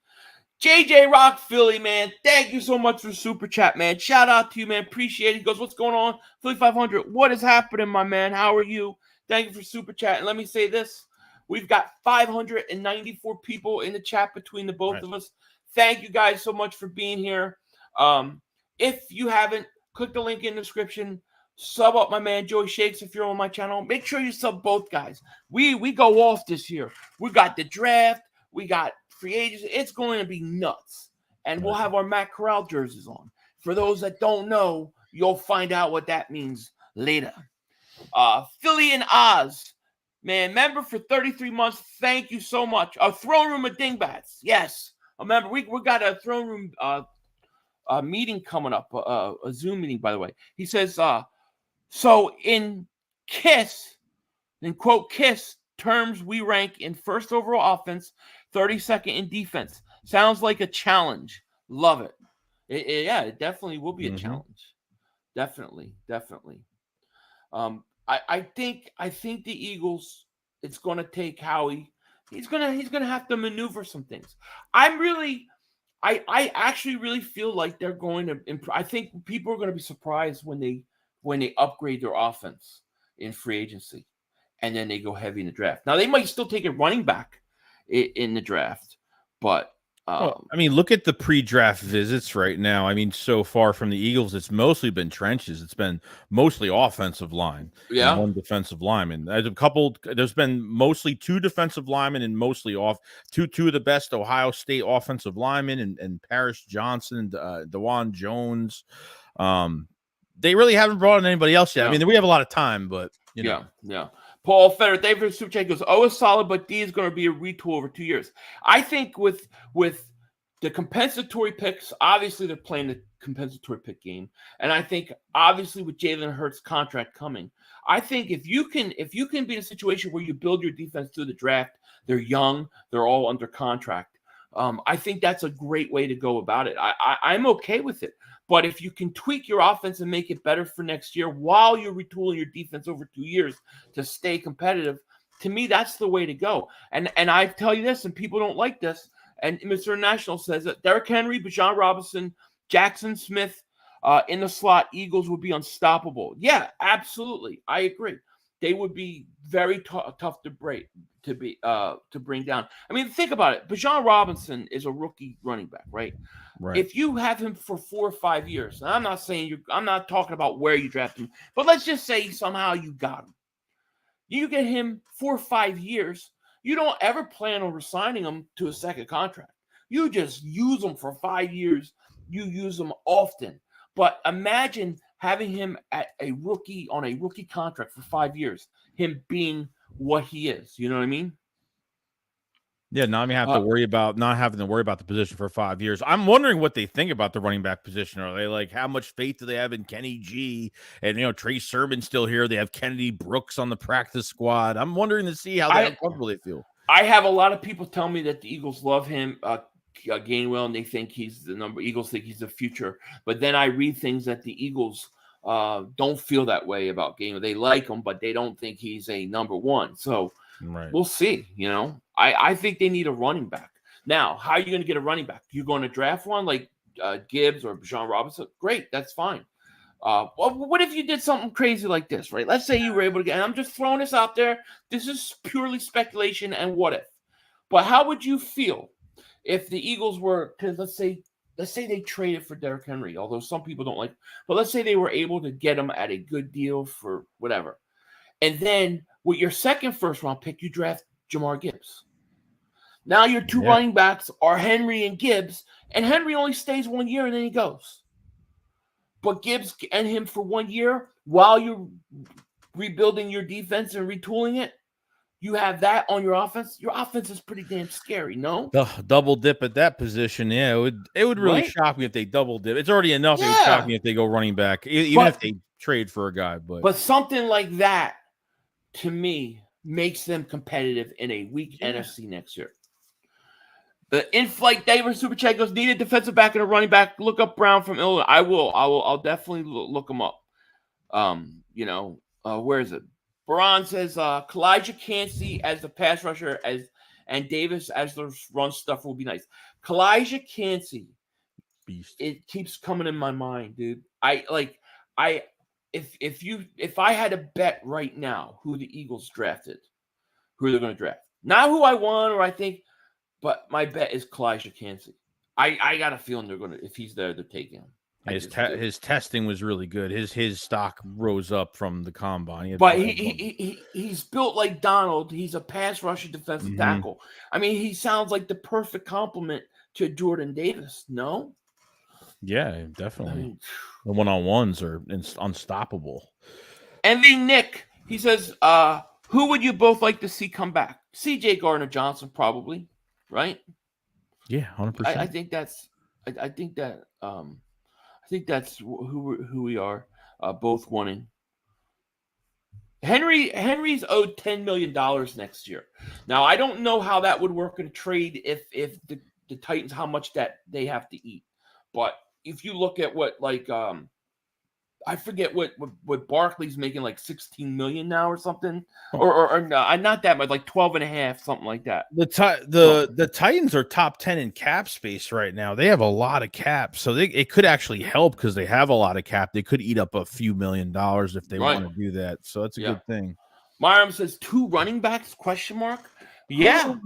JJ Rock Philly, man. Thank you so much for Super Chat, man. Shout out to you, man. Appreciate it. He goes, what's going on? Philly 500. What is happening, my man? How are you? Thank you for Super Chat. And let me say this. We've got 594 people in the chat between the both of us. Thank you guys so much for being here. If you haven't, click the link in the description. Sub up my man Joey Shakes if you're on my channel. Make sure you sub both guys. We go off this year. We got the draft. We got free agents. It's going to be nuts. And we'll have our Matt Corral jerseys on. For those that don't know, you'll find out what that means later. Philly and Oz. Man, member for 33 months. Thank you so much. A throne room of dingbats. Yes. Remember, we got a throne room meeting coming up, a Zoom meeting, by the way. He says, so in KISS, in quote KISS terms, we rank in first overall offense, 32nd in defense. Sounds like a challenge. Love it. Yeah, it definitely will be a challenge. Definitely. I think the Eagles, it's going to take Howie. He's gonna have to maneuver some things. I actually really feel like they're going to improve. I think people are going to be surprised when they upgrade their offense in free agency, and then they go heavy in the draft. Now they might still take a running back in the draft, but well, I mean, look at the pre-draft visits right now. I mean, so far from the Eagles, it's mostly been trenches. It's been mostly offensive line, and one defensive lineman. There's been mostly 2 defensive linemen and mostly two of the best Ohio State offensive linemen and Paris Johnson, DeJuan Jones. They really haven't brought in anybody else yet. I mean, we have a lot of time, but you know. Yeah. Paul Feder, David Super Chat goes, O is solid, but D is going to be a retool over 2 years. I think with the compensatory picks, obviously they're playing the compensatory pick game. And I think obviously with Jalen Hurts' contract coming, I think if you can be in a situation where you build your defense through the draft, they're young, they're all under contract. I think that's a great way to go about it. I'm okay with it. But if you can tweak your offense and make it better for next year while you're retooling your defense over 2 years to stay competitive, to me, that's the way to go. And I tell you this, and people don't like this, and Mr. National says that Derrick Henry, Bijan Robinson, Jackson Smith in the slot, Eagles would be unstoppable. Yeah, absolutely. I agree. They would be very tough to bring down. I mean, think about it. Bijan Robinson is a rookie running back, right? Right. If you have him for 4 or 5 years, and I'm not talking about where you draft him, but let's just say somehow you got him. You get him 4 or 5 years. You don't ever plan on resigning him to a second contract. You just use him for 5 years. You use him often. But imagine having him on a rookie contract for 5 years, him being what he is. You know what I mean? Yeah, now I'm have to worry about not having to worry about the position for 5 years. I'm wondering what they think about the running back position. Are they like, how much faith do they have in Kenny G? And Trey Sermon's still here. They have Kennedy Brooks on the practice squad. I'm wondering to see how comfortable they feel. I have a lot of people tell me that the Eagles love him, Gainwell, and they think he's the number. Eagles think he's the future. But then I read things that the Eagles don't feel that way about Gainwell. They like him, but they don't think he's a number one. So we'll see. I think they need a running back. Now, how are you going to get a running back? You're going to draft one like Gibbs or Bijan Robinson? Great, that's fine. What if you did something crazy like this, right? Let's say you were able to get, and I'm just throwing this out there. This is purely speculation and what if. But how would you feel if the Eagles were, because let's say they traded for Derrick Henry, although some people don't like, but let's say they were able to get him at a good deal for whatever. And then with your second first round pick, you draft Jamar Gibbs. Now your two running backs are Henry and Gibbs, and Henry only stays 1 year and then he goes. But Gibbs and him for 1 year while you're rebuilding your defense and retooling it, you have that on your offense. Your offense is pretty damn scary, no? The double dip at that position, it would really shock me if they double dip. It's already enough. It would shock me if they go running back, even if they trade for a guy. But something like that, to me, makes them competitive in a weak NFC next year. The in-flight David Super Chat goes, need a defensive back and a running back. Look up Brown from Illinois. I'll definitely look him up. Where is it? Baran says Kalijah Cansey as the pass rusher and Davis as the run stuffer will be nice. Kalijah Cansey, beast. It keeps coming in my mind, dude. If I had to bet right now who the Eagles drafted, who they're going to draft, not who I want or I think, but my bet is Kalijah Cansey. I got a feeling they're going to, if he's there, they're taking him. His testing was really good. His stock rose up from the combine. But he's built like Donald. He's a pass rushing defensive tackle. I mean, he sounds like the perfect complement to Jordan Davis. No? Yeah, definitely. The one-on-ones are unstoppable. Envy Nick, he says, who would you both like to see come back? C.J. Gardner-Johnson, probably, right? Yeah, 100%. I think that's who we are, both wanting. Henry's owed $10 million next year. Now, I don't know how that would work in a trade if the Titans, how much that they have to eat. But if you look at what, like, I forget what Barkley's making, like 16 million now or something, or not that much, like 12.5, something like that. The Titans are top 10 in cap space right now. They have a lot of cap, so it could actually help because they have a lot of cap. They could eat up a few $1 million if they want to do that. So that's a good thing. Myram says 2 running backs ? Yeah,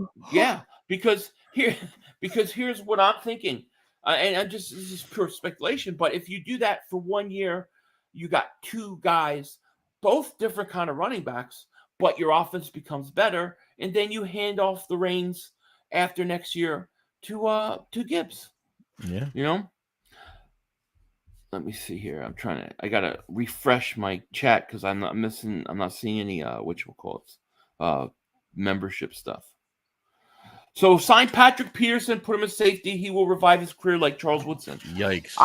because here's what I'm thinking, and this is pure speculation. But if you do that for 1 year, you got 2 guys, both different kind of running backs, but your offense becomes better, and then you hand off the reins after next year to Gibbs. Yeah. You know? Let me see here. I gotta refresh my chat because I'm not seeing any membership stuff. So sign Patrick Peterson, put him in safety. He will revive his career like Charles Woodson. Yikes!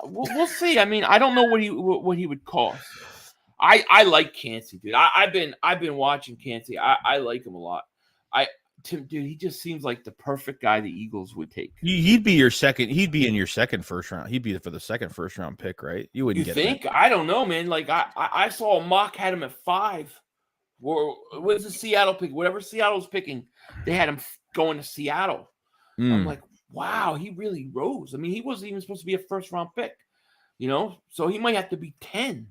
We'll see. I mean, I don't know what he would cost. I like Cansey, dude. I've been watching Cansey. I like him a lot. Dude, he just seems like the perfect guy the Eagles would take. He'd be your second. He'd be in your second first round. He'd be for the second first round pick, right? You wouldn't. You think? That. I don't know, man. Like I saw a mock had him at 5. Or was the Seattle pick? Whatever Seattle's picking, they had him going to Seattle. I'm like, wow, he really rose. I mean, he wasn't even supposed to be a first-round pick, so he might have to be 10.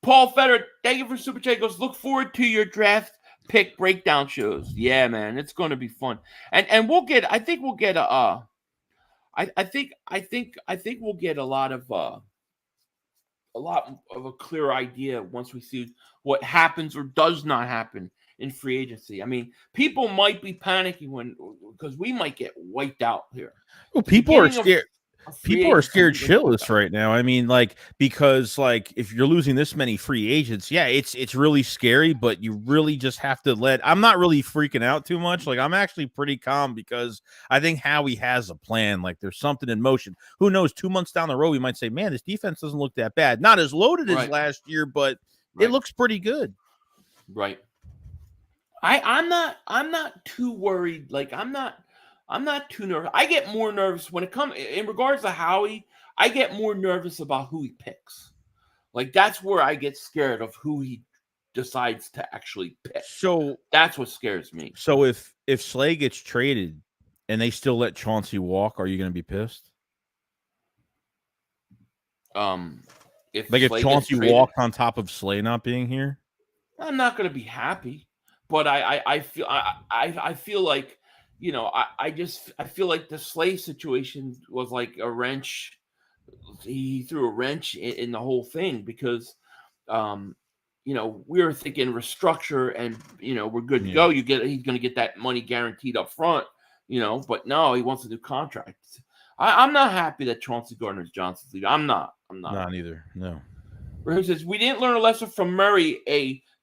Paul Feder, thank you for Super Chat. Goes, look forward to your draft pick breakdown shows. Yeah, man, it's going to be fun. And we'll get. I think we'll get a. I think we'll get a lot of a clear idea once we see what happens or does not happen in free agency. I mean, people might be panicking because we might get wiped out here. Well, people are scared. People are scared shitless right now. I mean, because if you're losing this many free agents, yeah, it's really scary, but you really just have to I'm not really freaking out too much. I'm actually pretty calm because I think Howie has a plan. There's something in motion. Who knows, 2 months down the road, we might say, man, this defense doesn't look that bad. Not as loaded as last year, but it looks pretty good. Right. I'm not too worried. I'm not too nervous. I get more nervous when it comes in regards to Howie. I get more nervous about who he picks. That's where I get scared of who he decides to actually pick. So that's what scares me. So if Slay gets traded and they still let Chauncey walk, are you going to be pissed? If Chauncey walked on top of Slay not being here, I'm not going to be happy. But I feel like. I feel like the Slay situation was like a wrench. He threw a wrench in the whole thing because, we were thinking restructure and, we're good to go. He's going to get that money guaranteed up front, but no, he wants a new contract. I'm not happy that Chauncey Gardner-Johnson's leaving. I'm not. Not either. No. He says, we didn't learn a lesson from Murray.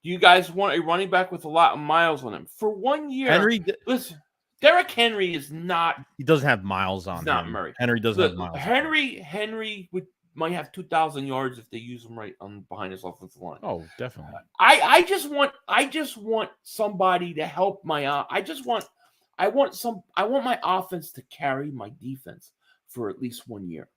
Do you guys want a running back with a lot of miles on him? For 1 year, listen. Derrick Henry is not. He doesn't have miles on him. Not Murray. Henry doesn't have miles. Henry might have 2,000 yards if they use him right on behind his offensive line. Oh, definitely. I just want somebody to help my. I want my offense to carry my defense for at least 1 year,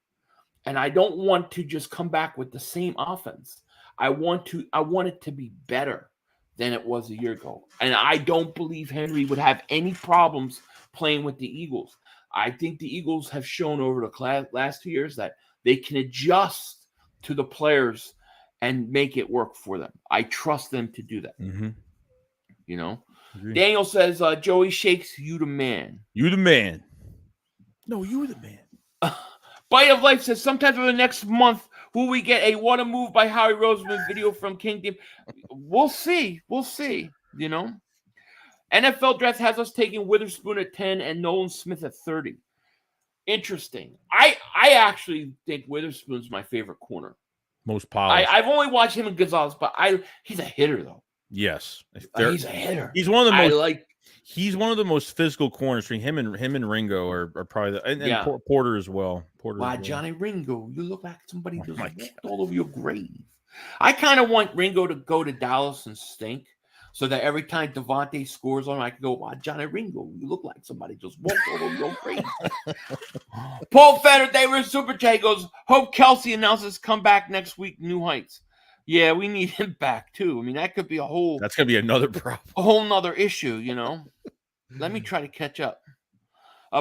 and I don't want to just come back with the same offense. I want it to be better than it was a year ago. And I don't believe Henry would have any problems playing with the Eagles. I think the Eagles have shown over the last 2 years that they can adjust to the players and make it work for them. I trust them to do that. Mm-hmm. Agreed. Daniel says, Joey Shakes, you the man. You the man. No, you the man. Bite of Life says, sometime over the next month, will we get a What a Move by Howie Roseman video from King Team? We'll see. We'll see. You know? NFL Draft has us taking Witherspoon at 10 and Nolan Smith at 30. Interesting. I actually think Witherspoon's my favorite corner. Most polished. I've only watched him and Gonzalez, but he's a hitter, though. Yes. He's a hitter. He's one of the most he's one of the most physical corners. Him and Ringo are probably and Porter as well. Johnny Ringo, you look like somebody just walked all over your grave. I kind of want Ringo to go to Dallas and stink, so that every time Devontae scores on him, I can go, wow, Johnny Ringo, you look like somebody just walked all over your grave. Paul Feder, they were Super Chat, goes, hope Kelsey announces comeback next week, New Heights. Yeah, we need him back too. I mean, that could be that's gonna be another problem. A whole nother issue, you know. Let me try to catch up.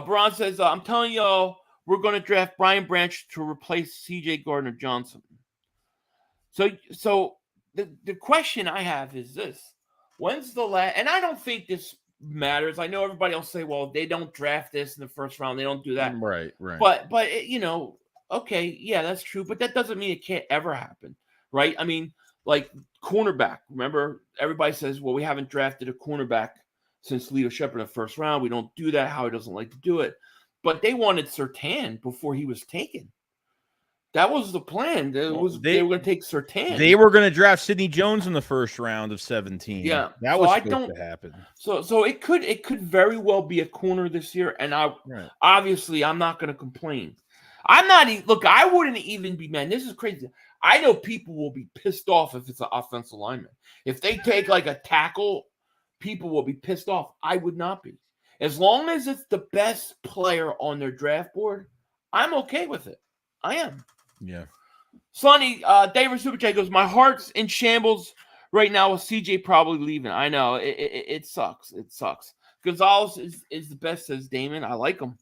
Braun says, I'm telling y'all, we're gonna draft Brian Branch to replace CJ Gardner-Johnson. So the question I have is this: when's the last? And I don't think this matters. I know everybody will say, well, they don't draft this in the first round. They don't do that. Right. But you know, okay, yeah, that's true. But that doesn't mean it can't ever happen. Right? I mean, like cornerback. Remember, everybody says, well, we haven't drafted a cornerback since Lito Shepherd in the first round. We don't do that. Howie doesn't like to do it. But they wanted Surtain before he was taken. That was the plan. They were going to take Surtain. They were going to draft Sidney Jones in the first round of 17. Yeah, that was supposed to happen. So it could very well be a corner this year. And obviously I'm not going to complain. I wouldn't even be mad. This is crazy. I know people will be pissed off if it's an offensive lineman. If they take like a tackle, people will be pissed off. I would not be. As long as it's the best player on their draft board, I'm okay with it. I am. Yeah. Sonny, David Superchat goes, my heart's in shambles right now with CJ probably leaving. I know. It sucks. It sucks. Gonzalez is the best, says Damon. I like him.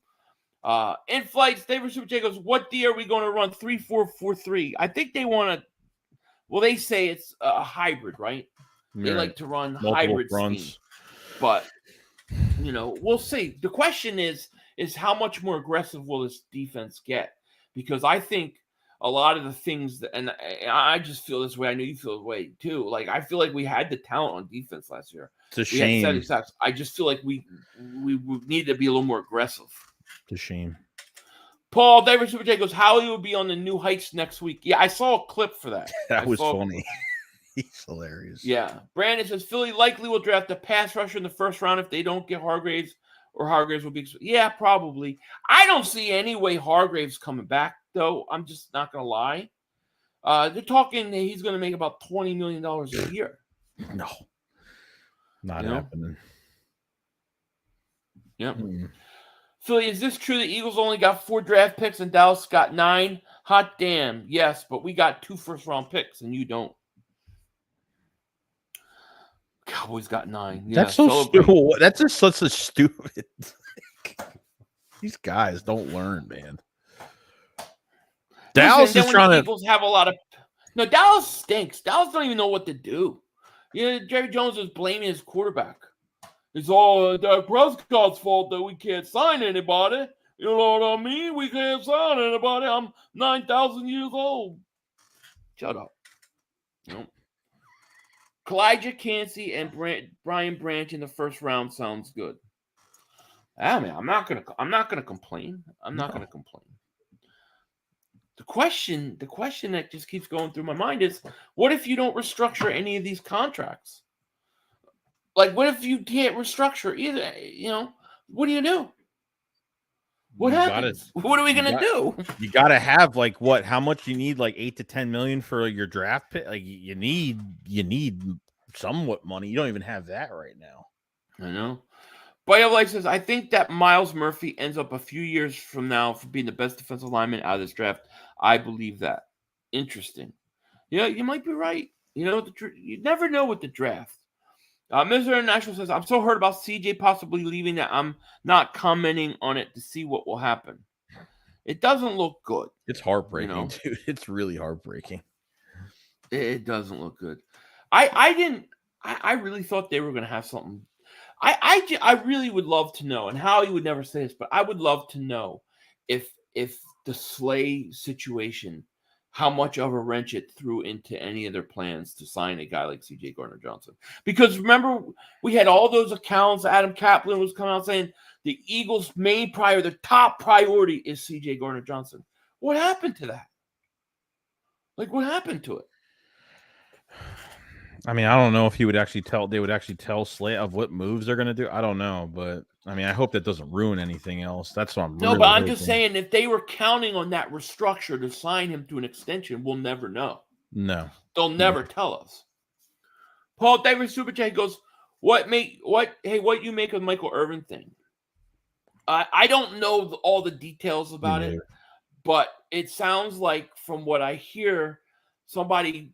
In flights, David Superchat goes, what D are we going to run? 3-4-4-3. I think they want to, well, they say it's a hybrid, right? They like to run hybrid schemes. But, you know, we'll see. The question is how much more aggressive will this defense get? Because I think a lot of the things that, and I just feel this way. I know you feel this way too. Like, I feel like we had the talent on defense last year. It's a shame. I just feel like we need to be a little more aggressive. It's a shame. Paul David Superchat goes, Howie will be on the New Heights next week. Yeah, I saw a clip for that. That was funny. He's hilarious. Yeah. Brandon says Philly likely will draft a pass rusher in the first round if they don't get Hargraves, or Hargraves will be. Yeah, probably. I don't see any way Hargraves coming back, though. I'm just not going to lie. They're talking that he's going to make about $20 million a year. No. Not happening. Yep. Philly, is this true? The Eagles only got 4 draft picks and Dallas got 9? Hot damn. Yes, but we got 2 first-round picks and you don't. Cowboys got 9. Yeah, that's so stupid. That's just such a stupid. These guys don't learn, man. Dallas is trying to. Eagles have a lot of. No, Dallas stinks. Dallas don't even know what to do. You know, Jerry Jones is blaming his quarterback. It's all Dak Prescott's fault that we can't sign anybody. You know what I mean? We can't sign anybody. I'm 9,000 years old. Shut up. Nope. Kalijah Cansey and Brian Branch in the first round sounds good. I mean, I'm not gonna complain. I'm not gonna complain. The question that just keeps going through my mind is, what if you don't restructure any of these contracts? Like, what if you can't restructure either? You know, what do you do? What happens? What are we gonna do? You gotta have like what? How much you need? Like $8 to $10 million for your draft pick. Like you need somewhat money. You don't even have that right now. I know. BioLife says, I think that Myles Murphy ends up a few years from now for being the best defensive lineman out of this draft. I believe that. Interesting. Yeah, you might be right. You know, you never know with the draft. Mr. International says, I'm so hurt about CJ possibly leaving that I'm not commenting on it to see what will happen. It doesn't look good. It's heartbreaking, dude. It's really heartbreaking. It doesn't look good. I really thought they were going to have something. I really would love to know, and Howie would never say this, but I would love to know if the Slay situation, how much of a wrench it threw into any of their plans to sign a guy like C.J. Gardner-Johnson. Because remember, we had all those accounts. Adam Kaplan was coming out saying the Eagles' main priority, the top priority is C.J. Gardner-Johnson. What happened to that? Like, what happened to it? I mean, I don't know if they would actually tell Slay of what moves they're going to do. I don't know, but I mean, I hope that doesn't ruin anything else. That's what I'm No, really but I'm hoping. just saying, if they were counting on that restructure to sign him to an extension, we'll never know. No. They'll never tell us. Paul Davis Super Chat goes, what you make of the Michael Irvin thing? I don't know all the details about it, but it sounds like from what I hear, somebody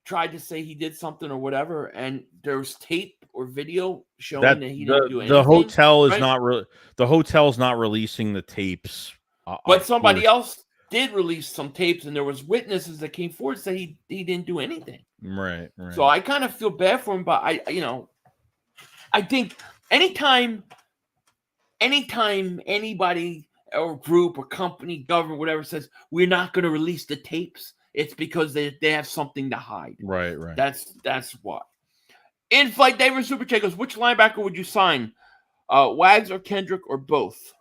tried to say he did something or whatever, and there's tape or video showing that he didn't do anything. The hotel is right? the hotel's not releasing the tapes. But somebody else did release some tapes, and there was witnesses that came forward and said he didn't do anything. Right. So I kind of feel bad for him, but I think anytime anybody or group or company, government, whatever says we're not going to release the tapes, it's because they have something to hide. Right. That's why. In-flight David Super Chat goes, which linebacker would you sign? Wags or Kendrick or both?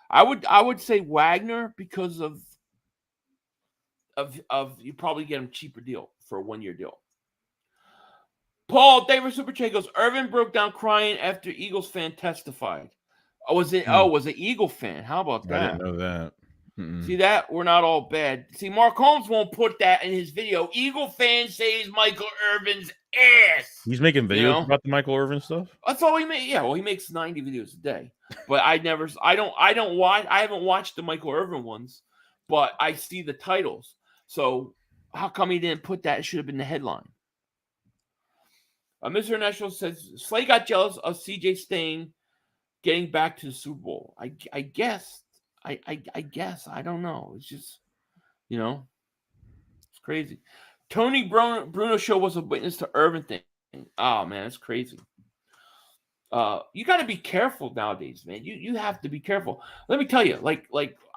I would say Wagner because of you probably get him cheaper deal for a 1-year deal. Paul David Super Chat goes, Irvin broke down crying after Eagles fan testified. Was it Eagle fan? How about that? I didn't know that. See that? We're not all bad. See, Mark Holmes won't put that in his video. Eagle fan says Michael Irvin's ass. He's making videos about the Michael Irvin stuff? That's all he makes. Yeah, well, he makes 90 videos a day. But I haven't watched the Michael Irvin ones, but I see the titles. So how come he didn't put that? It should have been the headline. Mr. International says Slay got jealous of CJ staying, getting back to the Super Bowl. I guess. I guess. I don't know. It's just, it's crazy. Tony Bruno show was a witness to Irvin thing. Oh man, it's crazy. You got to be careful nowadays, man. You have to be careful. Let me tell you, like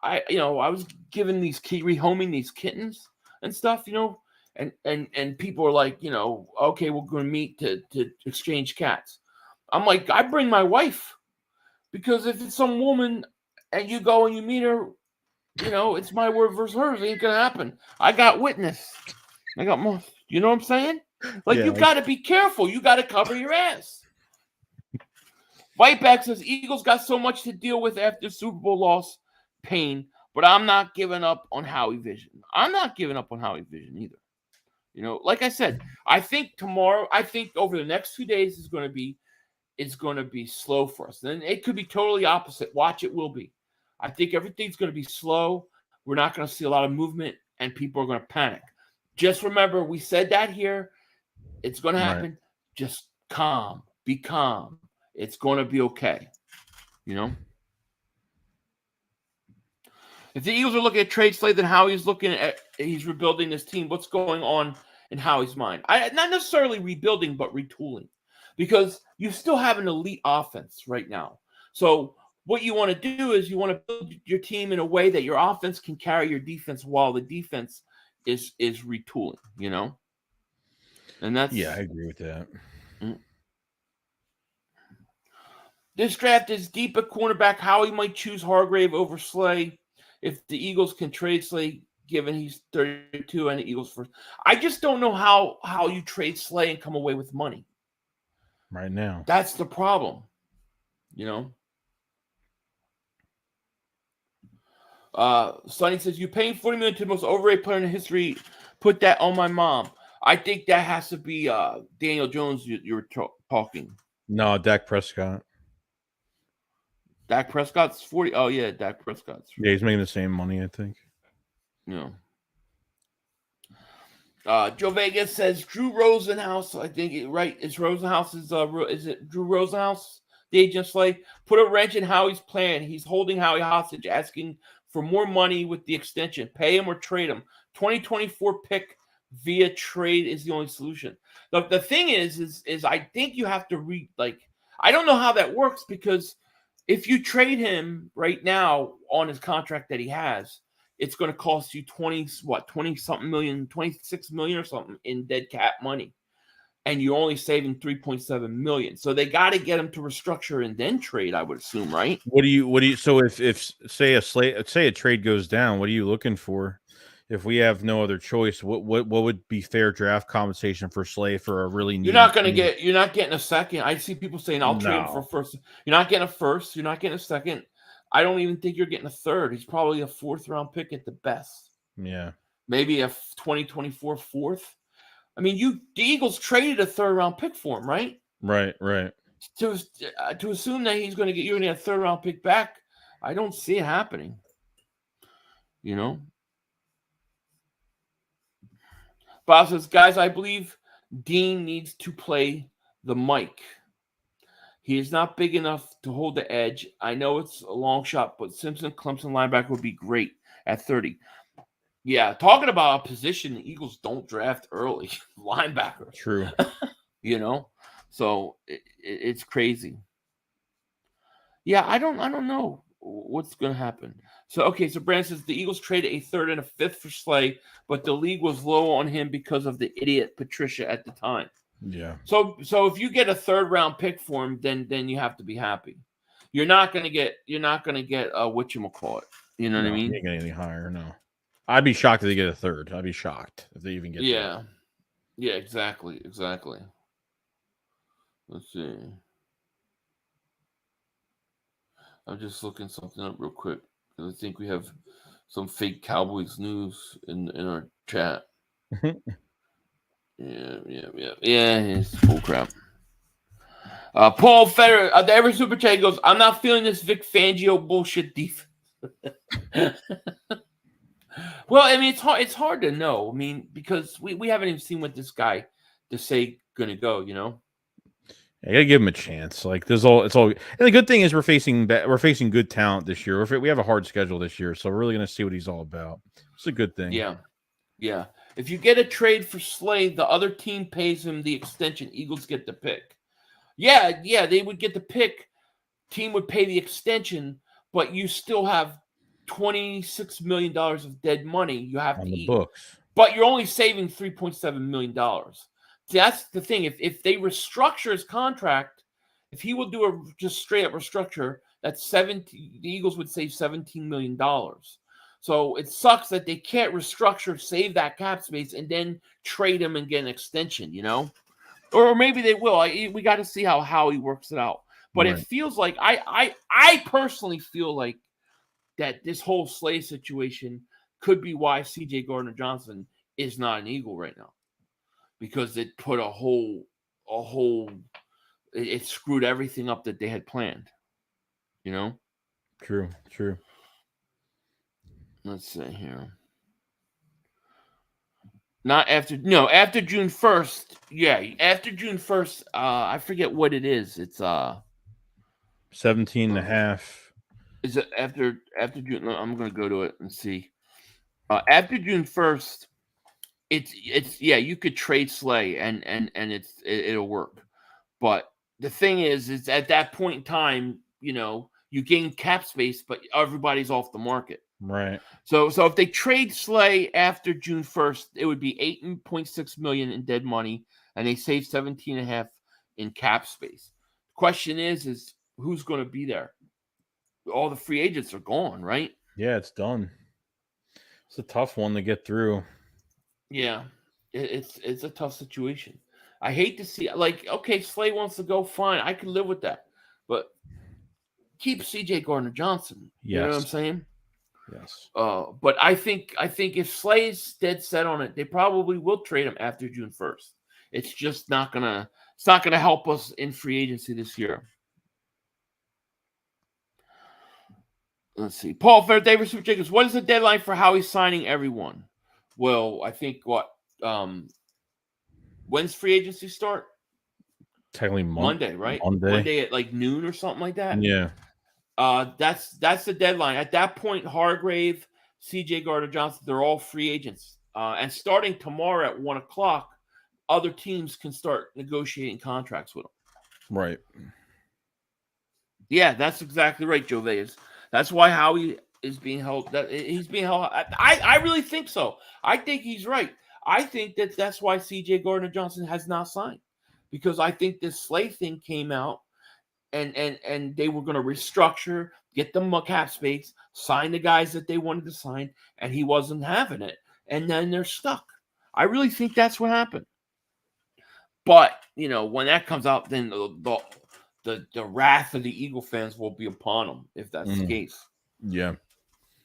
I was given these rehoming these kittens and stuff, and people are like, okay, we're going to meet to exchange cats. I'm like, I bring my wife, because if it's some woman and you go and you meet her, it's my word versus hers. It ain't gonna happen. I got witness. I got more. You know what I'm saying? Like, you got to be careful. You got to cover your ass. Whiteback says Eagles got so much to deal with after Super Bowl loss, pain, but I'm not giving up on Howie Vision. I'm not giving up on Howie Vision either. Like I said, I think over the next 2 days it's going to be slow for us. Then it could be totally opposite. Watch, it will be. I think everything's going to be slow. We're not going to see a lot of movement, and people are going to panic. Just remember, we said that here. It's going to happen. Right. Just calm. Be calm. It's going to be okay. If the Eagles are looking at trade Slay, then he's rebuilding this team. What's going on in Howie's mind? Not necessarily rebuilding, but retooling. Because you still have an elite offense right now. So what you want to do is you want to build your team in a way that your offense can carry your defense while the defense is retooling, And that's... Yeah, I agree with that. This draft is deep at cornerback. Howie might choose Hargrave over Slay if the Eagles can trade Slay, given he's 32 and the Eagles first. I just don't know how you trade Slay and come away with money. Right now. That's the problem. Sonny says, you paying $40 million to the most overrated player in history. Put that on my mom. I think that has to be Daniel Jones you were talking. No, Dak Prescott. Dak Prescott's 40. Oh, yeah, Dak Prescott's 40. Yeah, he's making the same money, I think. Joe Vegas says Drew Rosenhaus. I think right. Is Rosenhaus's is it Drew Rosenhaus, the agent Slay? Put a wrench in Howie's plan. He's holding Howie hostage, asking for more money with the extension. Pay him or trade him. 2024 pick via trade is the only solution. The thing is I think you have to I don't know how that works, because if you trade him right now on his contract that he has, it's going to cost you 20 something million, 26 million or something in dead cap money. And you're only saving 3.7 million. So they got to get him to restructure and then trade, I would assume, right? What do you so if say a trade goes down, what are you looking for? If we have no other choice, what would be fair draft compensation for Slay for a really You're not getting a second. I see people saying I'll trade him for a first. You're not getting a first, you're not getting a second. I don't even think you're getting a third. He's probably a 4th round pick at the best. Yeah. Maybe a 2024 fourth. I mean, the Eagles traded a 3rd round pick for him, right? Right. To assume that you're going to get a 3rd round pick back, I don't see it happening. You know? Bob says, guys, I believe Dean needs to play the mic. He is not big enough to hold the edge. I know it's a long shot, but Simpson, Clemson linebacker would be great at 30. Yeah, talking about a position the Eagles don't draft early, linebacker. True. You know? So it's crazy. Yeah, I don't know what's going to happen. So Brandon says the Eagles traded a 3rd and a 5th for Slay, but the league was low on him because of the idiot Patricia at the time. Yeah. So if you get a 3rd round pick for him, then you have to be happy. You're not gonna get whatchamacallit. You know what I mean? You ain't getting any higher, no. I'd be shocked if they get a 3rd. I'd be shocked if they even get that. Yeah, exactly. Let's see. I'm just looking something up real quick. I think we have some fake Cowboys news in our chat. Yeah. It's full crap. Paul Federer, the Ever Super Chat goes, I'm not feeling this Vic Fangio bullshit defense. Well, I mean, it's hard to know. I mean, because we haven't even seen what this guy to say gonna go, you know. I gotta give him a chance. Like it's all. And the good thing is we're facing good talent this year. We have a hard schedule this year, so we're really gonna see what he's all about. It's a good thing. Yeah. If you get a trade for Slay, the other team pays him the extension. Eagles get the pick. Yeah, they would get the pick. Team would pay the extension, but you still have $26 million of dead money you have to eat. Books. But you're only saving $3.7 million. See, that's the thing. If they restructure his contract, if he will do a just straight up restructure, the Eagles would save $17 million. So it sucks that they can't restructure, save that cap space, and then trade him and get an extension, you know? Or maybe they will. We got to see how he works it out. But It feels like I personally feel like that this whole Slay situation could be why C.J. Gardner-Johnson is not an Eagle right now, because it put it screwed everything up that they had planned. You know? True. Let's see here. After June 1st. Yeah, after June 1st, I forget what it is. It's 17.5. Is it after June? I'm gonna go to it and see. After June 1st, it's you could trade Slay and it'll work. But the thing is at that point in time, you know, you gain cap space, but everybody's off the market. Right. So if they trade Slay after June 1st, it would be $8.6 million in dead money, and they save 17.5 in cap space. Question is who's going to be there? All the free agents are gone, right? Yeah, it's done. It's a tough one to get through. Yeah, it's a tough situation. I hate to see, like, okay, Slay wants to go, fine, I can live with that, but keep C.J. Gardner-Johnson. Yes. You know what I'm saying? Yes. But I think if Slay's dead set on it, they probably will trade him after June 1st. It's just not gonna help us in free agency this year. Let's see. Paul Fair, David Super Jacobs, what is the deadline for Howie signing everyone? Well, I think when's free agency start? Technically Monday, right? Monday at like noon or something like that. Yeah. That's the deadline. At that point, Hargrave, C.J. Gardner-Johnson, they're all free agents. And starting tomorrow at 1:00, other teams can start negotiating contracts with them. Right. Yeah, that's exactly right, Joe Vegas. That's why Howie is being held. That he's being held. I really think so. I think he's right. I think that's why C.J. Gardner-Johnson has not signed, because I think this Slay thing came out, and they were going to restructure, get the cap space, sign the guys that they wanted to sign, and he wasn't having it, and then they're stuck. I really think that's what happened. But when that comes out, then the wrath of the Eagle fans will be upon him if that's the case. Yeah.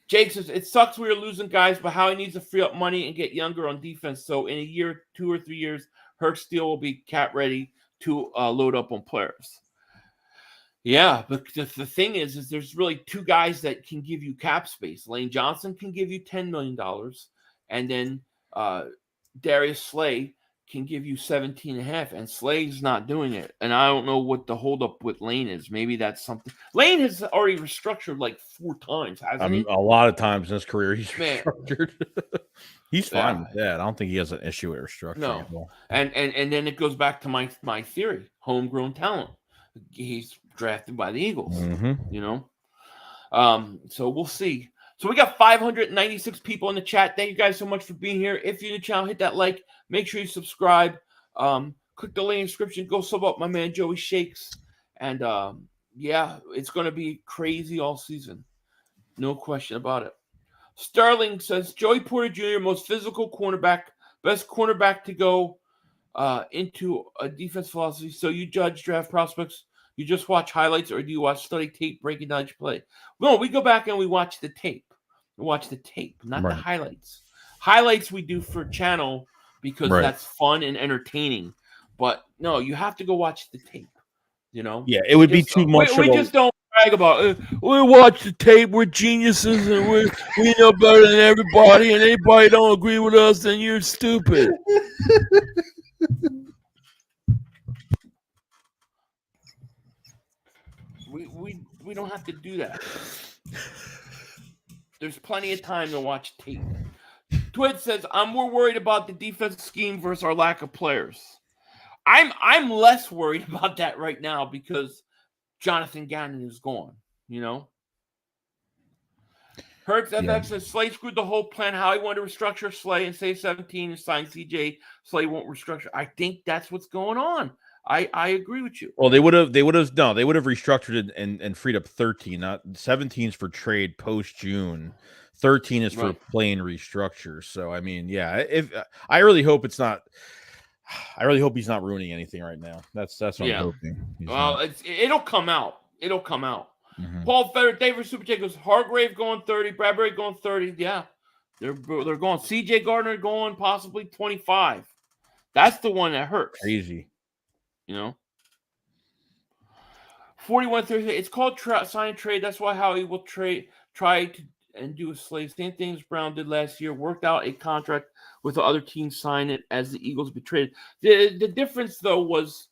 Jake says, it sucks we are losing guys, but Howie needs to free up money and get younger on defense. So in a year, 2 or 3 years, Hurts Steele will be cap ready to load up on players. Yeah, but the thing is there's really 2 guys that can give you cap space. Lane Johnson can give you $10 million, and then Darius Slay can give you 17.5, and Slay's not doing it. And I don't know what the holdup with Lane is. Maybe that's something. Lane has already restructured like 4 times, hasn't he? A lot of times in his career, he's restructured. He's fine with that. I don't think he has an issue with restructuring. No, and then it goes back to my theory: homegrown talent. He's drafted by the Eagles. So we'll see. So we got 596 people in the chat. Thank you guys so much for being here. If you're in the channel, hit that like. Make sure you subscribe. Click the link in the description. Go sub up my man Joey Shakes. And yeah, it's going to be crazy all season. No question about it. Sterling says, Joey Porter Jr., most physical cornerback, best cornerback to go into a defense philosophy. So you judge draft prospects, you just watch highlights, or do you study tape, breaking down each play? No, we go back and we watch the tape. We watch the tape, not the highlights. Highlights we do for channel because that's fun and entertaining. But no, you have to go watch the tape. Yeah, it would be too much. We just don't brag about we watch the tape. We're geniuses and we know better than everybody. And anybody don't agree with us, then you're stupid. We don't have to do that. There's plenty of time to watch tape. Twit says, I'm more worried about the defensive scheme versus our lack of players. I'm less worried about that right now because Jonathan Gannon is gone, Hurts FX says Slay screwed the whole plan. How he wanted to restructure Slay and save 17 and sign CJ. Slay won't restructure. I think that's what's going on. I agree with you. Well, they would have restructured it and freed up 13. Not 17 is for trade post June. 13 is for plain restructure. So I mean, yeah, I really hope it's not. I really hope he's not ruining anything right now. That's what I'm hoping. It'll come out. It'll come out. Paul Feder, David Super J goes, Hargrave going 30, Bradbury going 30. Yeah, they're going. CJ Gardner going possibly 25. That's the one that hurts. Crazy. 41-30. It's called sign and trade. That's why Howie will try to and do a Slay. Same thing as Brown did last year. Worked out a contract with the other team, sign it as the Eagles betrayed. The difference though was,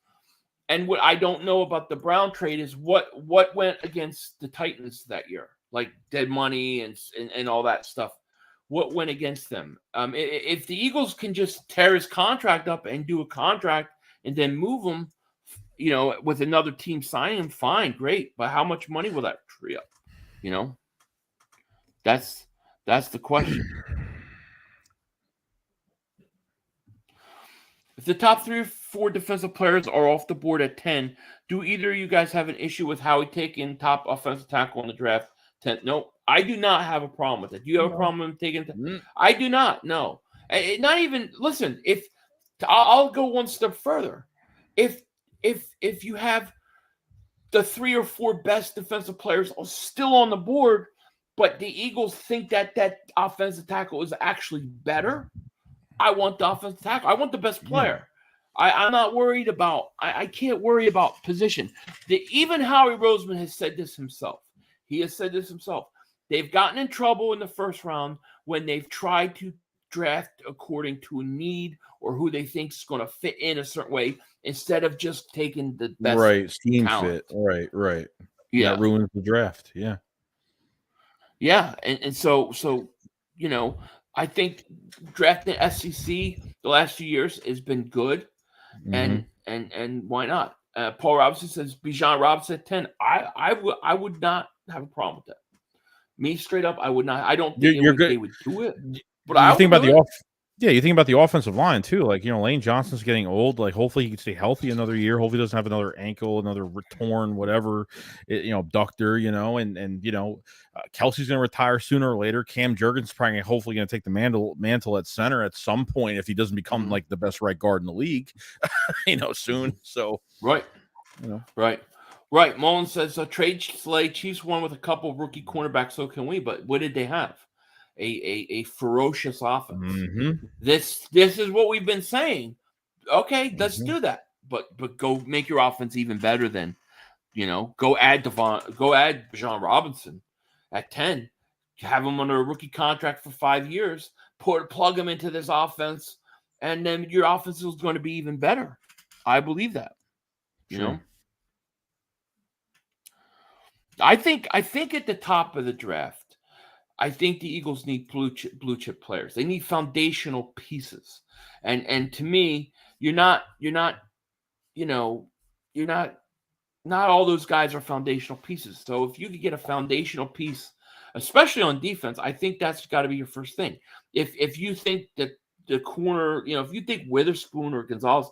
and what I don't know about the Brown trade is what went against the Titans that year, like dead money and all that stuff. What went against them? If the Eagles can just tear his contract up and do a contract and then move him, with another team signing him, fine, great. But how much money will that free up? That's the question. If the top 3 or 4 defensive players are off the board at 10, do either of you guys have an issue with Howie taking top offensive tackle in the draft 10? No, I do not have a problem with it. Do you have a problem with taking 10? I do not. No, not even. Listen, I'll go one step further. If you have the 3 or 4 best defensive players are still on the board, but the Eagles think that offensive tackle is actually better, I want the offensive tackle. I want the best player. I'm not worried about – I can't worry about position. Even Howie Roseman has said this himself. He has said this himself. They've gotten in trouble in the first round when they've tried to draft according to a need or who they think is going to fit in a certain way instead of just taking the best scheme talent. Fit. Right. Yeah. That ruins the draft. Yeah. Yeah. And so, I think drafting SEC the last few years has been good. And why not? Paul Robinson says Bijan Robinson at 10. I would not have a problem with that. Me straight up, I would not. I don't think they would do it. But you think about you think about the offensive line too. Like, Lane Johnson's getting old. Like, hopefully he can stay healthy another year. Hopefully he doesn't have another ankle, another torn, whatever, abductor. Kelsey's going to retire sooner or later. Cam Jurgens probably hopefully going to take the mantle at center at some point if he doesn't become like the best right guard in the league, soon. So right, right. Mullen says trade Slay. Chiefs won with a couple of rookie cornerbacks. So can we? But what did they have? A ferocious offense. Mm-hmm. This is what we've been saying. Okay, let's do that. But go make your offense even better than, go add Bijan Robinson at 10. Have him under a rookie contract for 5 years. Plug him into this offense, and then your offense is going to be even better. I believe that. You know? I think at the top of the draft, I think the Eagles need blue chip players. They need foundational pieces, and to me, not all those guys are foundational pieces. So if you could get a foundational piece, especially on defense, I think that's got to be your first thing. If you think that the corner, if you think Witherspoon or Gonzalez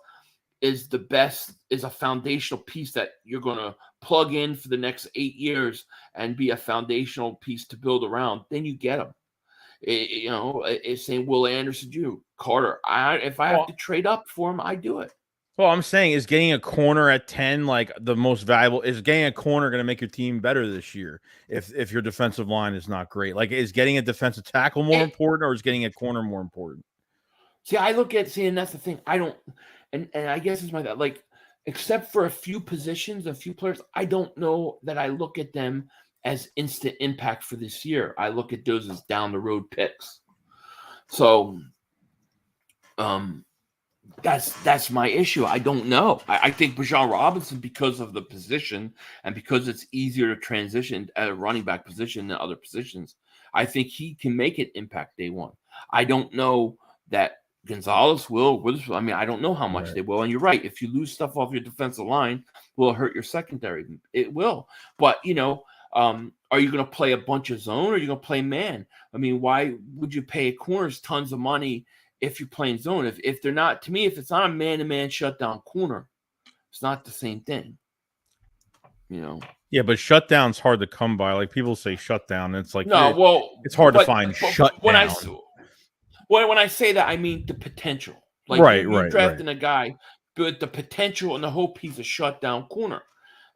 is a foundational piece that you're going to plug in for the next 8 years and be a foundational piece to build around, then you get them. It's saying Will Anderson, Carter. If I have to trade up for him, I do it. Well, I'm saying, is getting a corner at 10 like the most valuable? Is getting a corner going to make your team better this year if your defensive line is not great? Like, is getting a defensive tackle more important, or is getting a corner more important? See, I look at and that's the thing. I don't, and I guess it's like, except for a few positions, a few players, I don't know that I look at them as instant impact for this year. I look at those as down the road picks. So, that's my issue. I don't know. I think Bijan Robinson, because of the position and because it's easier to transition at a running back position than other positions, I think he can make an impact day one. I don't know that Gonzalez will. I mean, I don't know how much they will. And you're right. If you lose stuff off your defensive line, will it hurt your secondary? It will. But, are you going to play a bunch of zone, or are you going to play man? I mean, why would you pay corners tons of money if you're playing zone? If they're not, to me, if it's not a man-to-man shutdown corner, it's not the same thing. Yeah, but shutdown's hard to come by. Like, people say shutdown, and it's like, it's hard to find shutdown. When I say that, I mean the potential. Like, you're drafting a guy, but the potential and the hope he's a shutdown corner.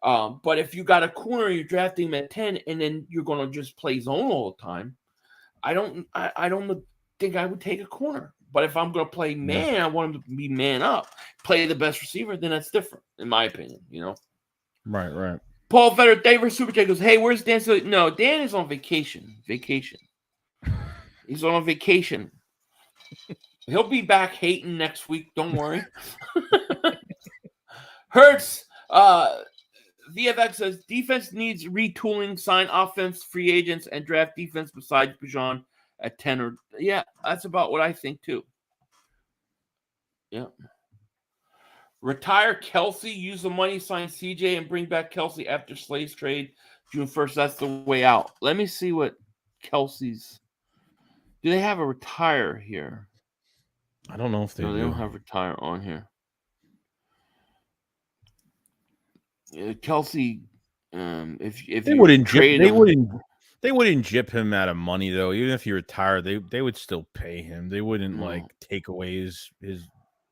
But if you got a corner, you're drafting him at 10, and then you're going to just play zone all the time, I don't think I would take a corner. But if I'm going to play man, I want him to be man up, play the best receiver, then that's different, in my opinion, Right. Paul Vetter, David Super Chat goes, hey, where's Dan? So, no, Dan is on vacation. He's on vacation. He'll be back hating next week. Don't worry. Hertz, VFX says, defense needs retooling, sign offense, free agents, and draft defense besides Bijan at 10 or that's about what I think too. Yeah. Retire Kelsey, use the money, sign CJ, and bring back Kelsey after Slay's trade June 1st. That's the way out. Let me see what Kelsey's. Do they have a retire here? I don't know if they do. They don't have retire on here. Kelsey, if they wouldn't trade, they wouldn't jip him out of money though. Even if he retired, they would still pay him. They wouldn't take away his.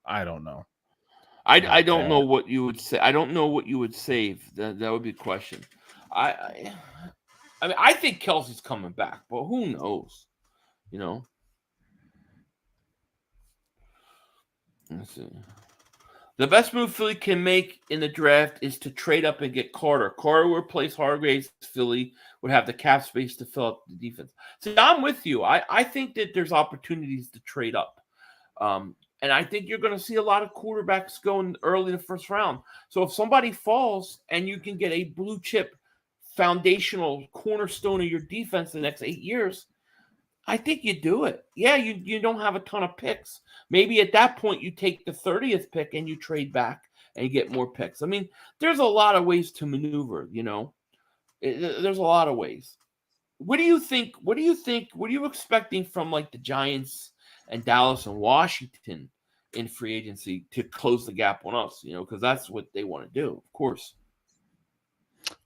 I don't know. I don't know what you would say. I don't know what you would save. That would be a question. I mean, I think Kelsey's coming back, but who knows? Let's see. The best move Philly can make in the draft is to trade up and get Carter. Carter will replace Hargraves. Philly would have the cap space to fill up the defense. See, I'm with you. I think that there's opportunities to trade up. And I think you're going to see a lot of quarterbacks going early in the first round. So if somebody falls and you can get a blue chip foundational cornerstone of your defense the next 8 years, I think you do it. Yeah, you don't have a ton of picks. Maybe at that point you take the 30th pick and you trade back and you get more picks. I mean, there's a lot of ways to maneuver, There's a lot of ways. What do you think? What are you expecting from like the Giants and Dallas and Washington in free agency to close the gap on us? Because that's what they want to do, of course.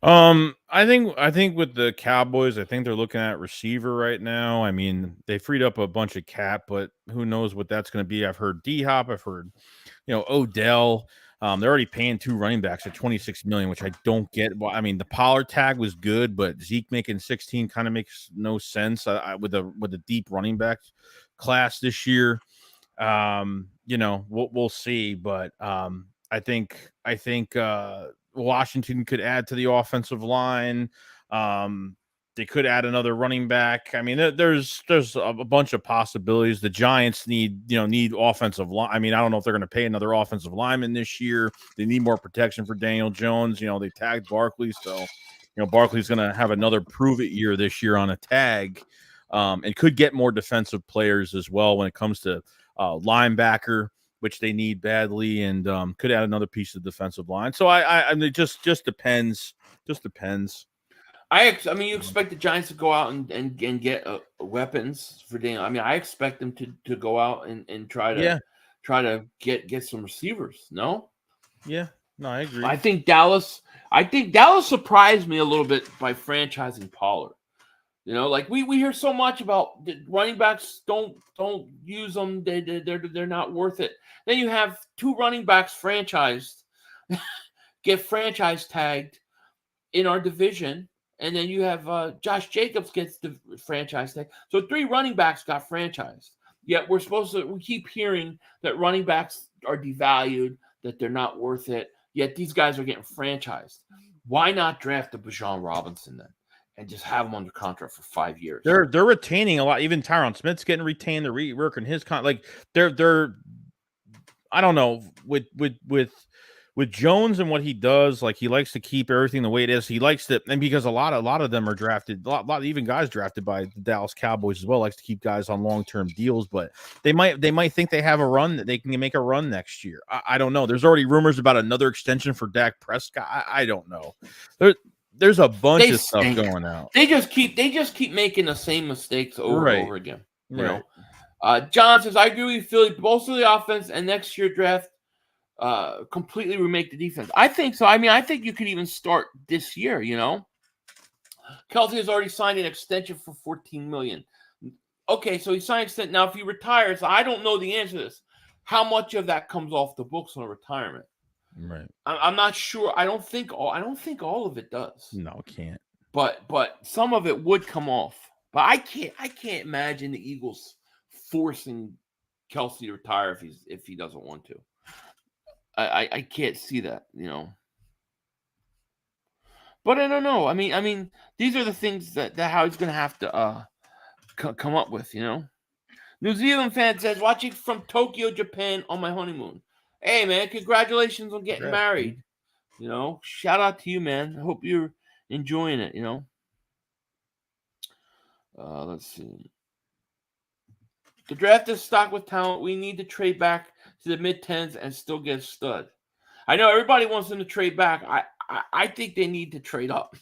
I think with the Cowboys, I think they're looking at receiver right now. I mean, they freed up a bunch of cap, but who knows what that's going to be. I've heard D-Hop, I've heard, Odell. They're already paying 2 running backs at $26 million, which I don't get. Well, I mean, the Pollard tag was good, but Zeke making 16 kind of makes no sense with a deep running back class this year. We'll see, but I think Washington could add to the offensive line. They could add another running back. I mean, there's a bunch of possibilities. The Giants need offensive line. I mean, I don't know if they're going to pay another offensive lineman this year. They need more protection for Daniel Jones. They tagged Barkley, so Barkley's going to have another prove it year this year on a tag, and could get more defensive players as well when it comes to linebacker, which they need badly, and could add another piece of defensive line. So I mean, it just depends. Just depends. I mean, you expect the Giants to go out and get weapons for Daniel. I mean, I expect them to go out and try to get some receivers. No. Yeah. No, I agree. I think Dallas surprised me a little bit by franchising Pollard. Like we hear so much about the running backs. Don't use them. They're not worth it. Then you have 2 running backs franchised, get franchise tagged in our division, and then you have Josh Jacobs gets the franchise tag. So 3 running backs got franchised. Yet we keep hearing that running backs are devalued, that they're not worth it. Yet these guys are getting franchised. Why not draft a Bijan Robinson then? And just have him under contract for 5 years. They're retaining a lot. Even Tyron Smith's getting retained. They're working his they're I don't know, with Jones and what he does. Like, he likes to keep everything the way it is. He likes to, and because a lot of them are drafted, a lot even guys drafted by the Dallas Cowboys as well, likes to keep guys on long-term deals. But they might think they have a run, that they can make a run next year. I don't know. There's already rumors about another extension for Dak Prescott. I don't know. There's a bunch of stuff going out. They just keep making the same mistakes over and over again. John says, I agree with Philly, bolster the offense, and next year draft completely remake the defense. I think so. I mean, I think you could even start this year. Kelce has already signed an extension for $14 million. Okay, so he signed an extension. Now, if he retires, I don't know the answer to this. How much of that comes off the books on retirement? Right. I'm not sure. I don't think all of it does. No, it can't. But some of it would come off. But I can't imagine the Eagles forcing Kelce to retire if he doesn't want to. I can't see that, But I don't know. I mean, these are the things that Howie's going to have to come up with, New Zealand fan says, watching from Tokyo, Japan on my honeymoon. Hey, man, congratulations on getting married. Shout out to you, man. I hope you're enjoying it, Let's see. The draft is stocked with talent. We need to trade back to the mid-10s and still get a stud. I know everybody wants them to trade back. I think they need to trade up.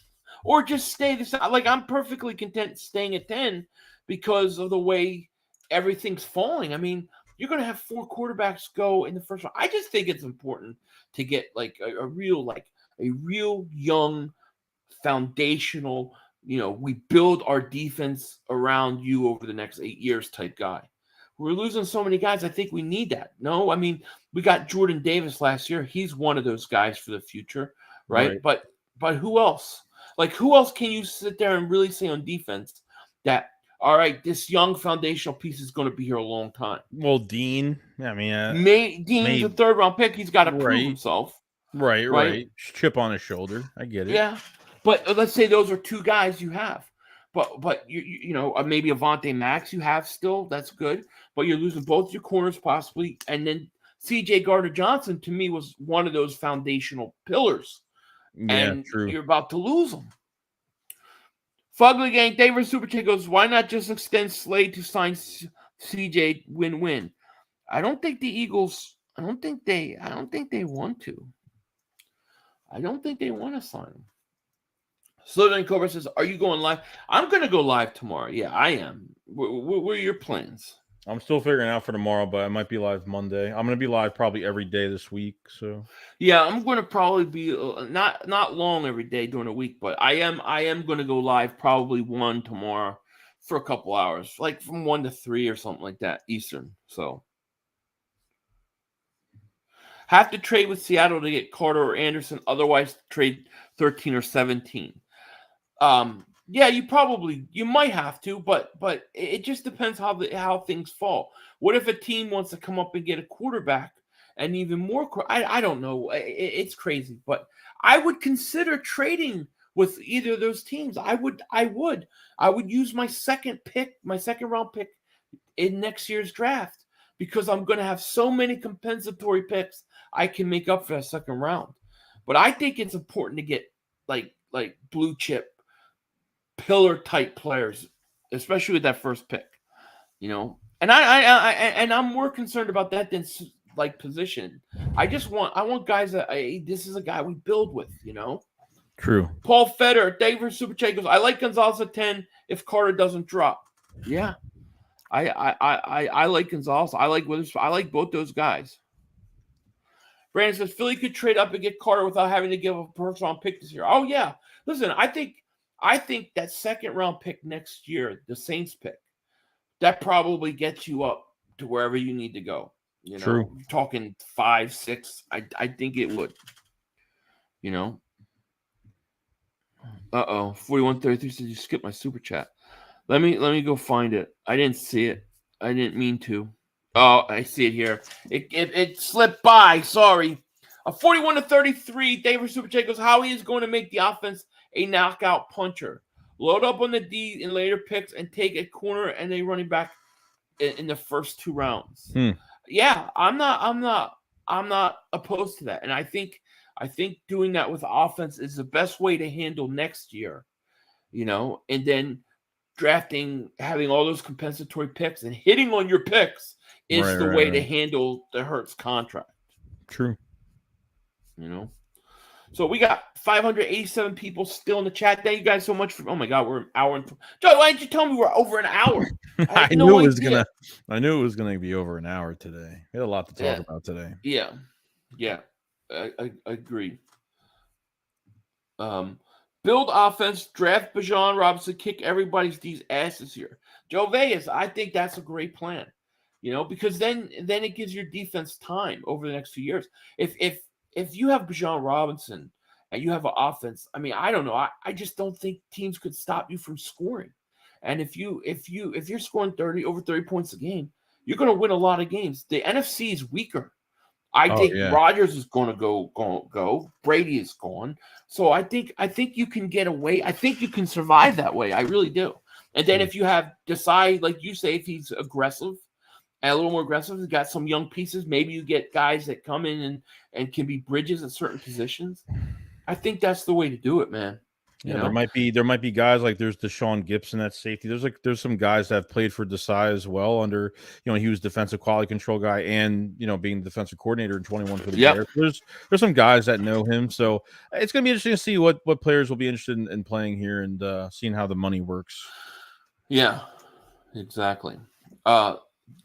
Or just stay the same. Like, I'm perfectly content staying at 10 because of the way everything's falling. I mean, you're going to have 4 quarterbacks go in the first round. I just think it's important to get like a real young foundational, we build our defense around you over the next 8 years type guy. We're losing so many guys. I think we need that. No, I mean, we got Jordan Davis last year. He's one of those guys for the future, right? But who else? Like, who else can you sit there and really say on defense that, all right, this young foundational piece is going to be here a long time? Well, Dean, I mean, Dean's a 3rd-round pick. He's got to prove himself. Right. Chip on his shoulder. I get it. Yeah. But let's say those are 2 guys you have. But you maybe Avonte Max you have still. That's good. But you're losing both your corners possibly. And then C.J. Gardner-Johnson, to me, was one of those foundational pillars. Yeah, and true. You're about to lose them. Fugly Gang, David Super Chat goes, why not just extend Slay to sign C.J. win-win? I don't think the Eagles, I don't think they want to. I don't think they want to sign him. Slowdown Cobra says, "Are you going live?" I'm going to go live tomorrow. Yeah, I am. What are your plans? I'm still figuring out for tomorrow, but I might be live Monday. I'm going to be live probably every day this week. So yeah, I'm going to probably be not long every day during the week, but I am going to go live probably 1 tomorrow for a couple hours, like from 1 to 3 or something like that Eastern. So have to trade with Seattle to get Carter or Anderson, otherwise trade 13 or 17. Yeah, you might have to, but it just depends how things fall. What if a team wants to come up and get a quarterback and even more? I don't know. It's crazy, but I would consider trading with either of those teams. I would use my second round pick in next year's draft because I'm going to have so many compensatory picks I can make up for that second round. But I think it's important to get like blue chip pillar type players, especially with that first pick, And I'm more concerned about that than like position. I want guys that this is a guy we build with, True. Paul Feder, David Super Chat goes, I like Gonzalez at 10 if Carter doesn't drop. Yeah. I like Gonzalez. I like Witherspoon. I like both those guys. Brandon says Philly could trade up and get Carter without having to give a first round pick this year. Oh yeah. Listen, I think that second round pick next year, the Saints pick, that probably gets you up to wherever you need to go. True. Talking 5, 6. I think it would. 4133 says you skipped my super chat. Let me go find it. I didn't see it. I didn't mean to. Oh, I see it here. It slipped by. Sorry. 41-33. David Super Chat goes, Howie is going to make the offense a knockout puncher. Load up on the D in later picks and take a corner and a running back in the first 2 rounds. Yeah, I'm not opposed to that. And I think doing that with offense is the best way to handle next year. And then drafting, having all those compensatory picks and hitting on your picks is the way to handle the Hurts contract. True. So we got 587 people still in the chat. Thank you guys so much for. Oh my God, we're an hour and. Joe, why didn't you tell me we're over an hour? I knew it was gonna be over an hour today. We had a lot to talk about today. Yeah, I agree. Build offense, draft Bijan Robinson, kick everybody's D's asses here. Joe Vegas, I think that's a great plan. Because then it gives your defense time over the next few years. If you have Bijan Robinson and you have an offense, I mean, I don't know. I just don't think teams could stop you from scoring. And if you're scoring over 30 points a game, you're going to win a lot of games. The NFC is weaker. I think Rodgers is going to go. Brady is gone. So I think you can get away. I think you can survive that way. I really do. And then if you decide, like you say, if he's aggressive, and a little more aggressive, he's got some young pieces. Maybe you get guys that come in and can be bridges at certain positions. I think that's the way to do it, man. There might be guys like there's Deshaun Gibson at safety. There's some guys that have played for Desai as well under, he was defensive quality control guy and, being defensive coordinator in 21 for the Bears. There's some guys that know him. So it's going to be interesting to see what players will be interested in playing here and seeing how the money works. Yeah, exactly.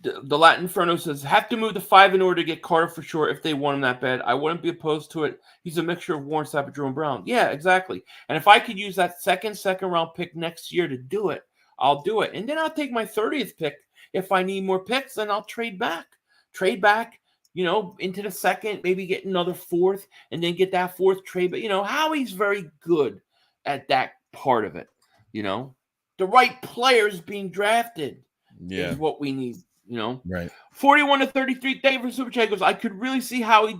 The Latin Inferno says, have to move to 5 in order to get Carter for sure if they want him that bad. I wouldn't be opposed to it. He's a mixture of Warren Sapp and Jerome Brown. Yeah, exactly. And if I could use that second round pick next year to do it, I'll do it. And then I'll take my 30th pick. If I need more picks, then I'll trade back, into the second, maybe get another 4th and then get that 4th trade. But, Howie's very good at that part of it. The right players being drafted is what we need. Right. 41-33. David Super Chat goes, I could really see Howie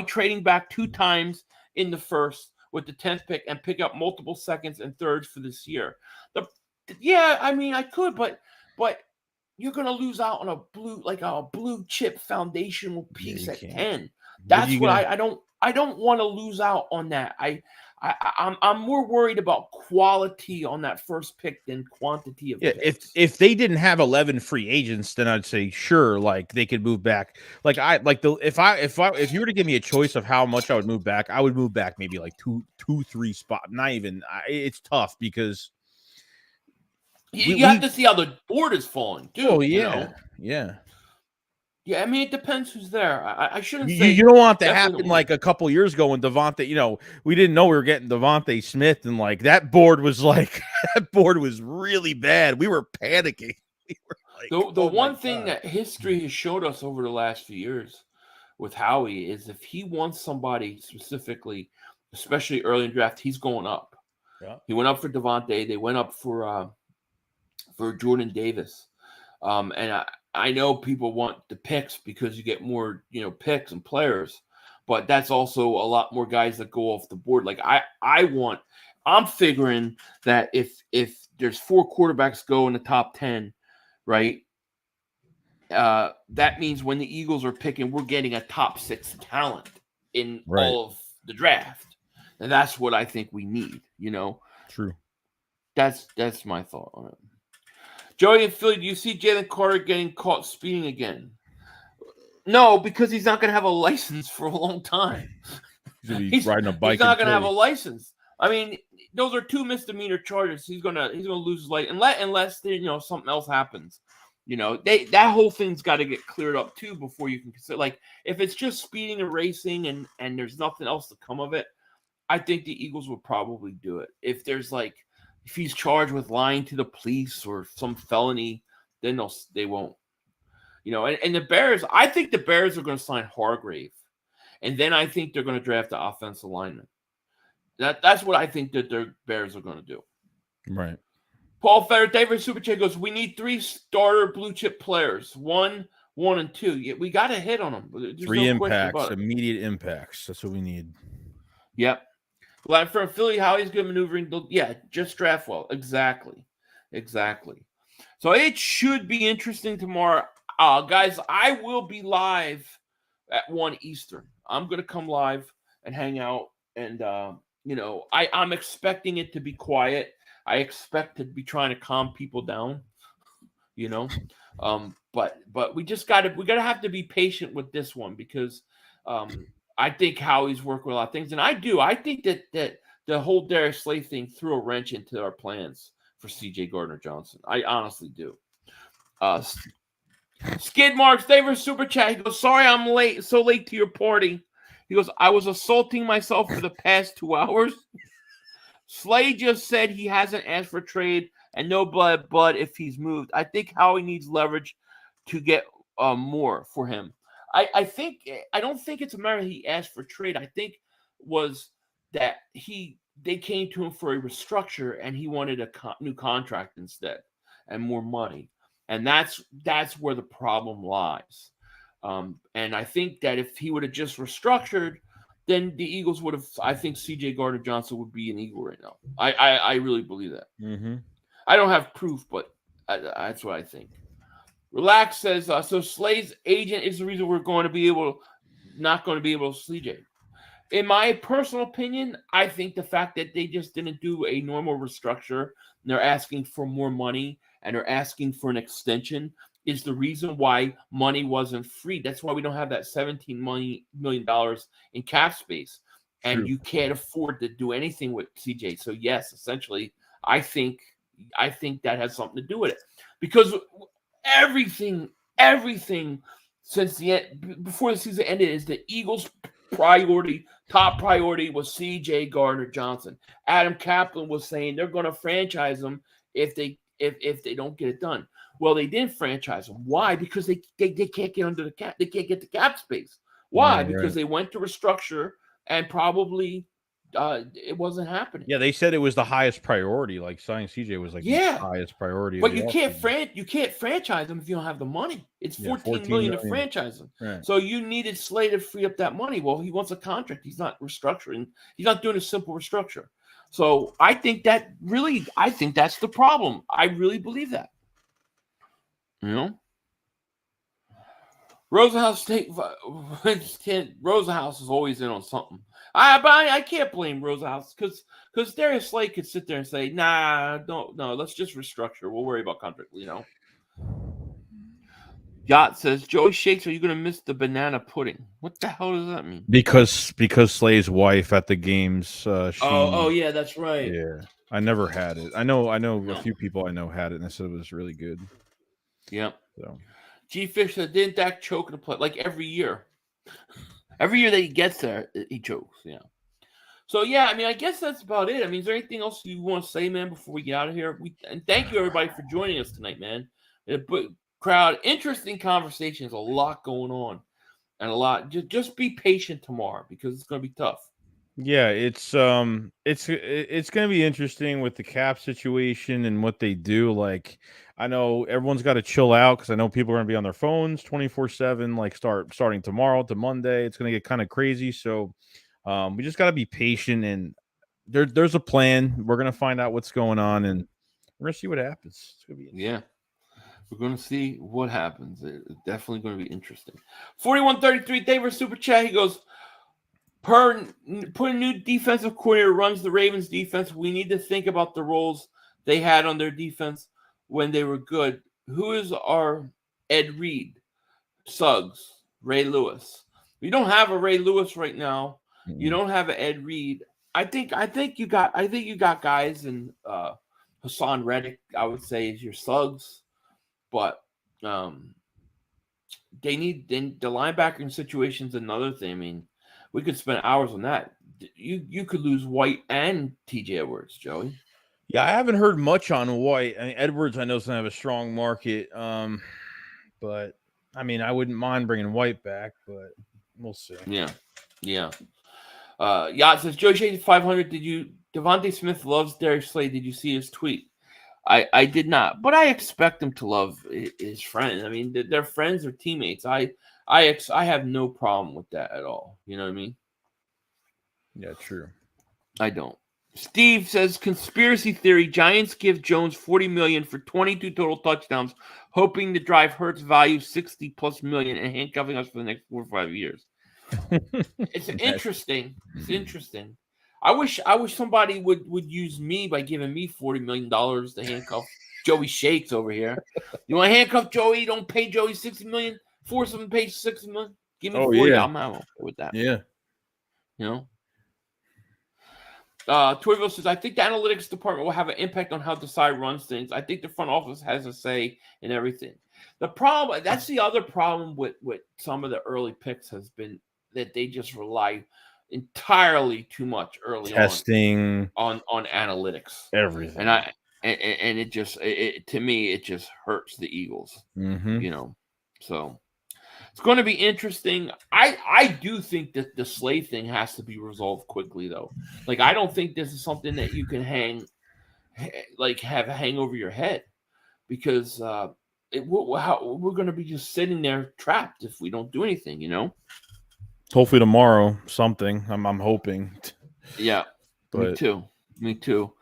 trading back 2 times in the first with the 10th pick and pick up multiple seconds and thirds for this year. I could, but you're gonna lose out on a blue chip foundational piece at 10. That's what I don't want to lose out on that. I'm more worried about quality on that first pick than quantity of picks. If they didn't have 11 free agents, then I'd say sure, like they could move back. Like if you were to give me a choice of how much I would move back, I would move back maybe like two, 3 spot. Not even. It's tough because you have to see how the board is falling too. Oh yeah, you know? Yeah, I mean, it depends who's there. I shouldn't you, say you don't want that happen like a couple years ago when Devontae, we didn't know we were getting Devontae Smith, and like that board was really bad. We were panicking. We were like, the one thing that history has showed us over the last few years with Howie is if he wants somebody specifically, especially early in draft, he's going up. Yeah. He went up for Devontae. They went up for Jordan Davis. And I know people want the picks because you get more, picks and players, but that's also a lot more guys that go off the board. Like I'm figuring that if there's 4 quarterbacks go in the top 10, right? That means when the Eagles are picking, we're getting a top 6 talent in all of the draft. And that's what I think we need, True. That's my thought on it. Joey and Philly, do you see Jalen Carter getting caught speeding again? No, because he's not going to have a license for a long time. He's riding a bike. He's not going to have a license. I mean, those are 2 misdemeanor charges. He's gonna lose his license unless something else happens. That whole thing's got to get cleared up too before you can consider. Like if it's just speeding and racing and there's nothing else to come of it, I think the Eagles would probably do it. If he's charged with lying to the police or some felony, then they won't. And the Bears, I think the Bears are going to sign Hargrave. And then I think they're going to draft the offensive lineman. That's what I think that the Bears are going to do. Right. Paul Feder, David Superchat goes, we need 3 starter blue chip players. 1, 1, and 2. Yeah, we got to hit on them. There's 3 impacts, immediate impacts. That's what we need. Yep. Well, from Philly, how he's good maneuvering. Yeah, just draft well. Exactly. So it should be interesting tomorrow. Guys, I will be live at 1 Eastern. I'm going to come live and hang out. And, I'm expecting it to be quiet. I expect to be trying to calm people down, but we just got to have to be patient with this one because I think Howie's working with a lot of things. And I think that the whole Darius Slay thing threw a wrench into our plans for CJ Gardner-Johnson. I honestly do. Skid Marks, David Super Chat. He goes, sorry I'm so late to your party. He goes, I was assaulting myself for the past 2 hours. Slay just said he hasn't asked for trade and no blood if he's moved. I think Howie needs leverage to get more for him. I don't think it's a matter he asked for trade. I think was that they came to him for a restructure and he wanted a new contract instead and more money. And that's where the problem lies. And I think that if he would have just restructured, then the Eagles would have. I think CJ Gardner-Johnson would be an Eagle right now. I really believe that. Mm-hmm. I don't have proof, but that's what I think. Relax says so. Slay's agent is the reason we're not going to be able to CJ. In my personal opinion, I think the fact that they just didn't do a normal restructure, and they're asking for more money and they're asking for an extension is the reason why money wasn't free. That's why we don't have that $17 million in cap space. And True. You can't afford to do anything with CJ. So yes, essentially, I think that has something to do with it. Because everything since the end, before the season ended, is the Eagles' top priority was CJ Gardner-Johnson. Adam Kaplan was saying they're going to franchise him if they don't get it done. Well, they didn't franchise him. Why? Because they can't get under the cap. They can't get the cap space. Why? Right. Because they went to restructure and probably it wasn't happening. Yeah, they said it was the highest priority. Like signing CJ was like the highest priority. But you can't franchise him if you don't have the money. It's $14 million to franchise him. Right. So you needed Slay to free up that money. Well, he wants a contract. He's not restructuring. He's not doing a simple restructure. So I think that's the problem. I really believe that. Rosenhaus Rosenhaus is always in on something. I can't blame Rosehouse because Darius Slay could sit there and say, nah, no, let's just restructure. We'll worry about contract, Yacht says, Joey Shakes, are you going to miss the banana pudding? What the hell does that mean? Because Slay's wife at the games, oh yeah, that's right. Yeah, I never had it. I know a few people I know had it, and they said it was really good. Yep. So, G Fish said, didn't Dak choke in the play like every year? Every year that he gets there, he chokes. Yeah. So yeah, I mean, I guess that's about it. I mean, is there anything else you want to say, man, before we get out of here? And thank you everybody for joining us tonight, man. Crowd, interesting conversations, a lot going on, and a lot. Just be patient tomorrow because it's going to be tough. Yeah, it's going to be interesting with the cap situation and what they do. Like, I know everyone's got to chill out because I know people are going to be on their phones 24/7. Like, starting tomorrow to Monday, it's going to get kind of crazy. So, we just got to be patient, and there's a plan. We're going to find out what's going on, and we're going to see what happens. It's going to be interesting. Yeah. We're going to see what happens. It's definitely going to be interesting. 4133 David Super Chat. He goes, put a new defensive coordinator runs the Ravens defense. We need to think about the roles they had on their defense when they were good. Who is our Ed Reed, Suggs, Ray Lewis? We don't have a Ray Lewis right now. Mm-hmm. You don't have an Ed Reed. I think you got guys in Hassan Reddick, I would say, is your Suggs. But they need the linebacking situation's another thing. I mean, we could spend hours on that. You could lose White and TJ Edwards, Joey. Yeah, I haven't heard much on White. I mean, Edwards, I know, doesn't have a strong market. But I mean, I wouldn't mind bringing White back, but we'll see. Yeah. Yacht says, Joey Shades 500. Devontae Smith loves Darius Slay. Did you see his tweet? I did not, but I expect him to love his friends. I mean, they're friends or teammates. I have no problem with that at all. You know what I mean? Yeah, true. I don't. Steve says, conspiracy theory, Giants give Jones $40 million for 22 total touchdowns, hoping to drive Hurts' value $60+ million and handcuffing us for the next 4 or 5 years. It's interesting. It's interesting. I wish somebody would use me by giving me $40 million to handcuff Joey Shakes over here. You want to handcuff Joey? Don't pay Joey $60 million. Force him to pay $60 million. Give me $40. Yeah. I'm okay with that. Yeah. You know. Toyville says, I think the analytics department will have an impact on how Desai runs things. I think the front office has a say in everything. That's the other problem with some of the early picks has been that they just rely entirely too much early testing on analytics, everything, and it just to me it just hurts the Eagles. Mm-hmm. You know, so it's going to be interesting. I do think that the Slay thing has to be resolved quickly, though. Like, I don't think this is something that you can have hang over your head, because we're going to be just sitting there trapped if we don't do anything. You know. Hopefully tomorrow, something. I'm hoping. Yeah, but... Me too.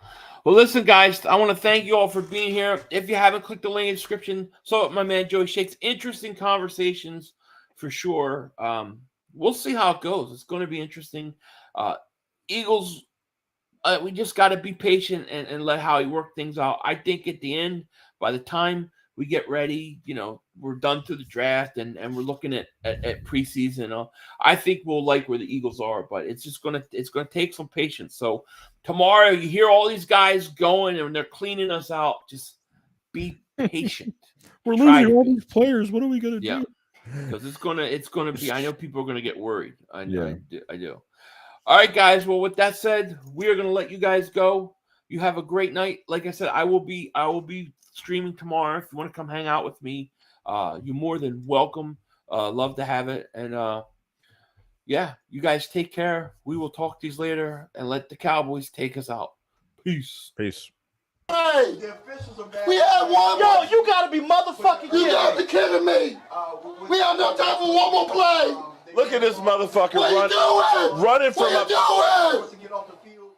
Well, listen, guys, I want to thank you all for being here. If you haven't clicked the link in the description, so my man Joey Shakes, interesting conversations for sure. We'll see how it goes. It's going to be interesting. Eagles, we just got to be patient and let Howie work things out. I think at the end, by the time we get ready, you know, we're done through the draft and we're looking at preseason. I think we'll like where the Eagles are, but it's gonna take some patience. So tomorrow you hear all these guys going and they're cleaning us out. Just be patient. We're losing all these players. What are we gonna do? Because it's gonna be. I know people are gonna get worried. I do. All right, guys. Well, with that said, we are gonna let you guys go. You have a great night. Like I said, I will be streaming tomorrow. If you want to come hang out with me, you're more than welcome. Love to have it. And yeah, you guys take care. We will talk to you later and let the Cowboys take us out. Peace. Hey, we had one. Yo, you gotta be motherfucking kidding me. You gotta be kidding me. We have no time for one more play. Look at this motherfucker running from a... to get off the field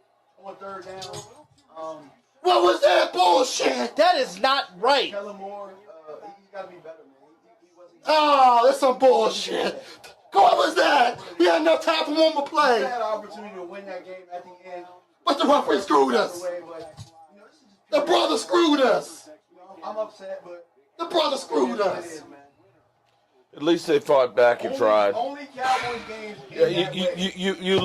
on third down. What was that bullshit? That is not right. Kellen Moore, he's got to be better, man. He wasn't... Oh, that's some bullshit. Whoever's that, we had enough time for one more We play. had an opportunity to win that game at the end. But the referee screwed us. But, you know, this is just The brother screwed us. You know, I'm upset, but The brother screwed it is what it us. is, man. At least they fought back and tried. Only Cowboys games. Yeah, you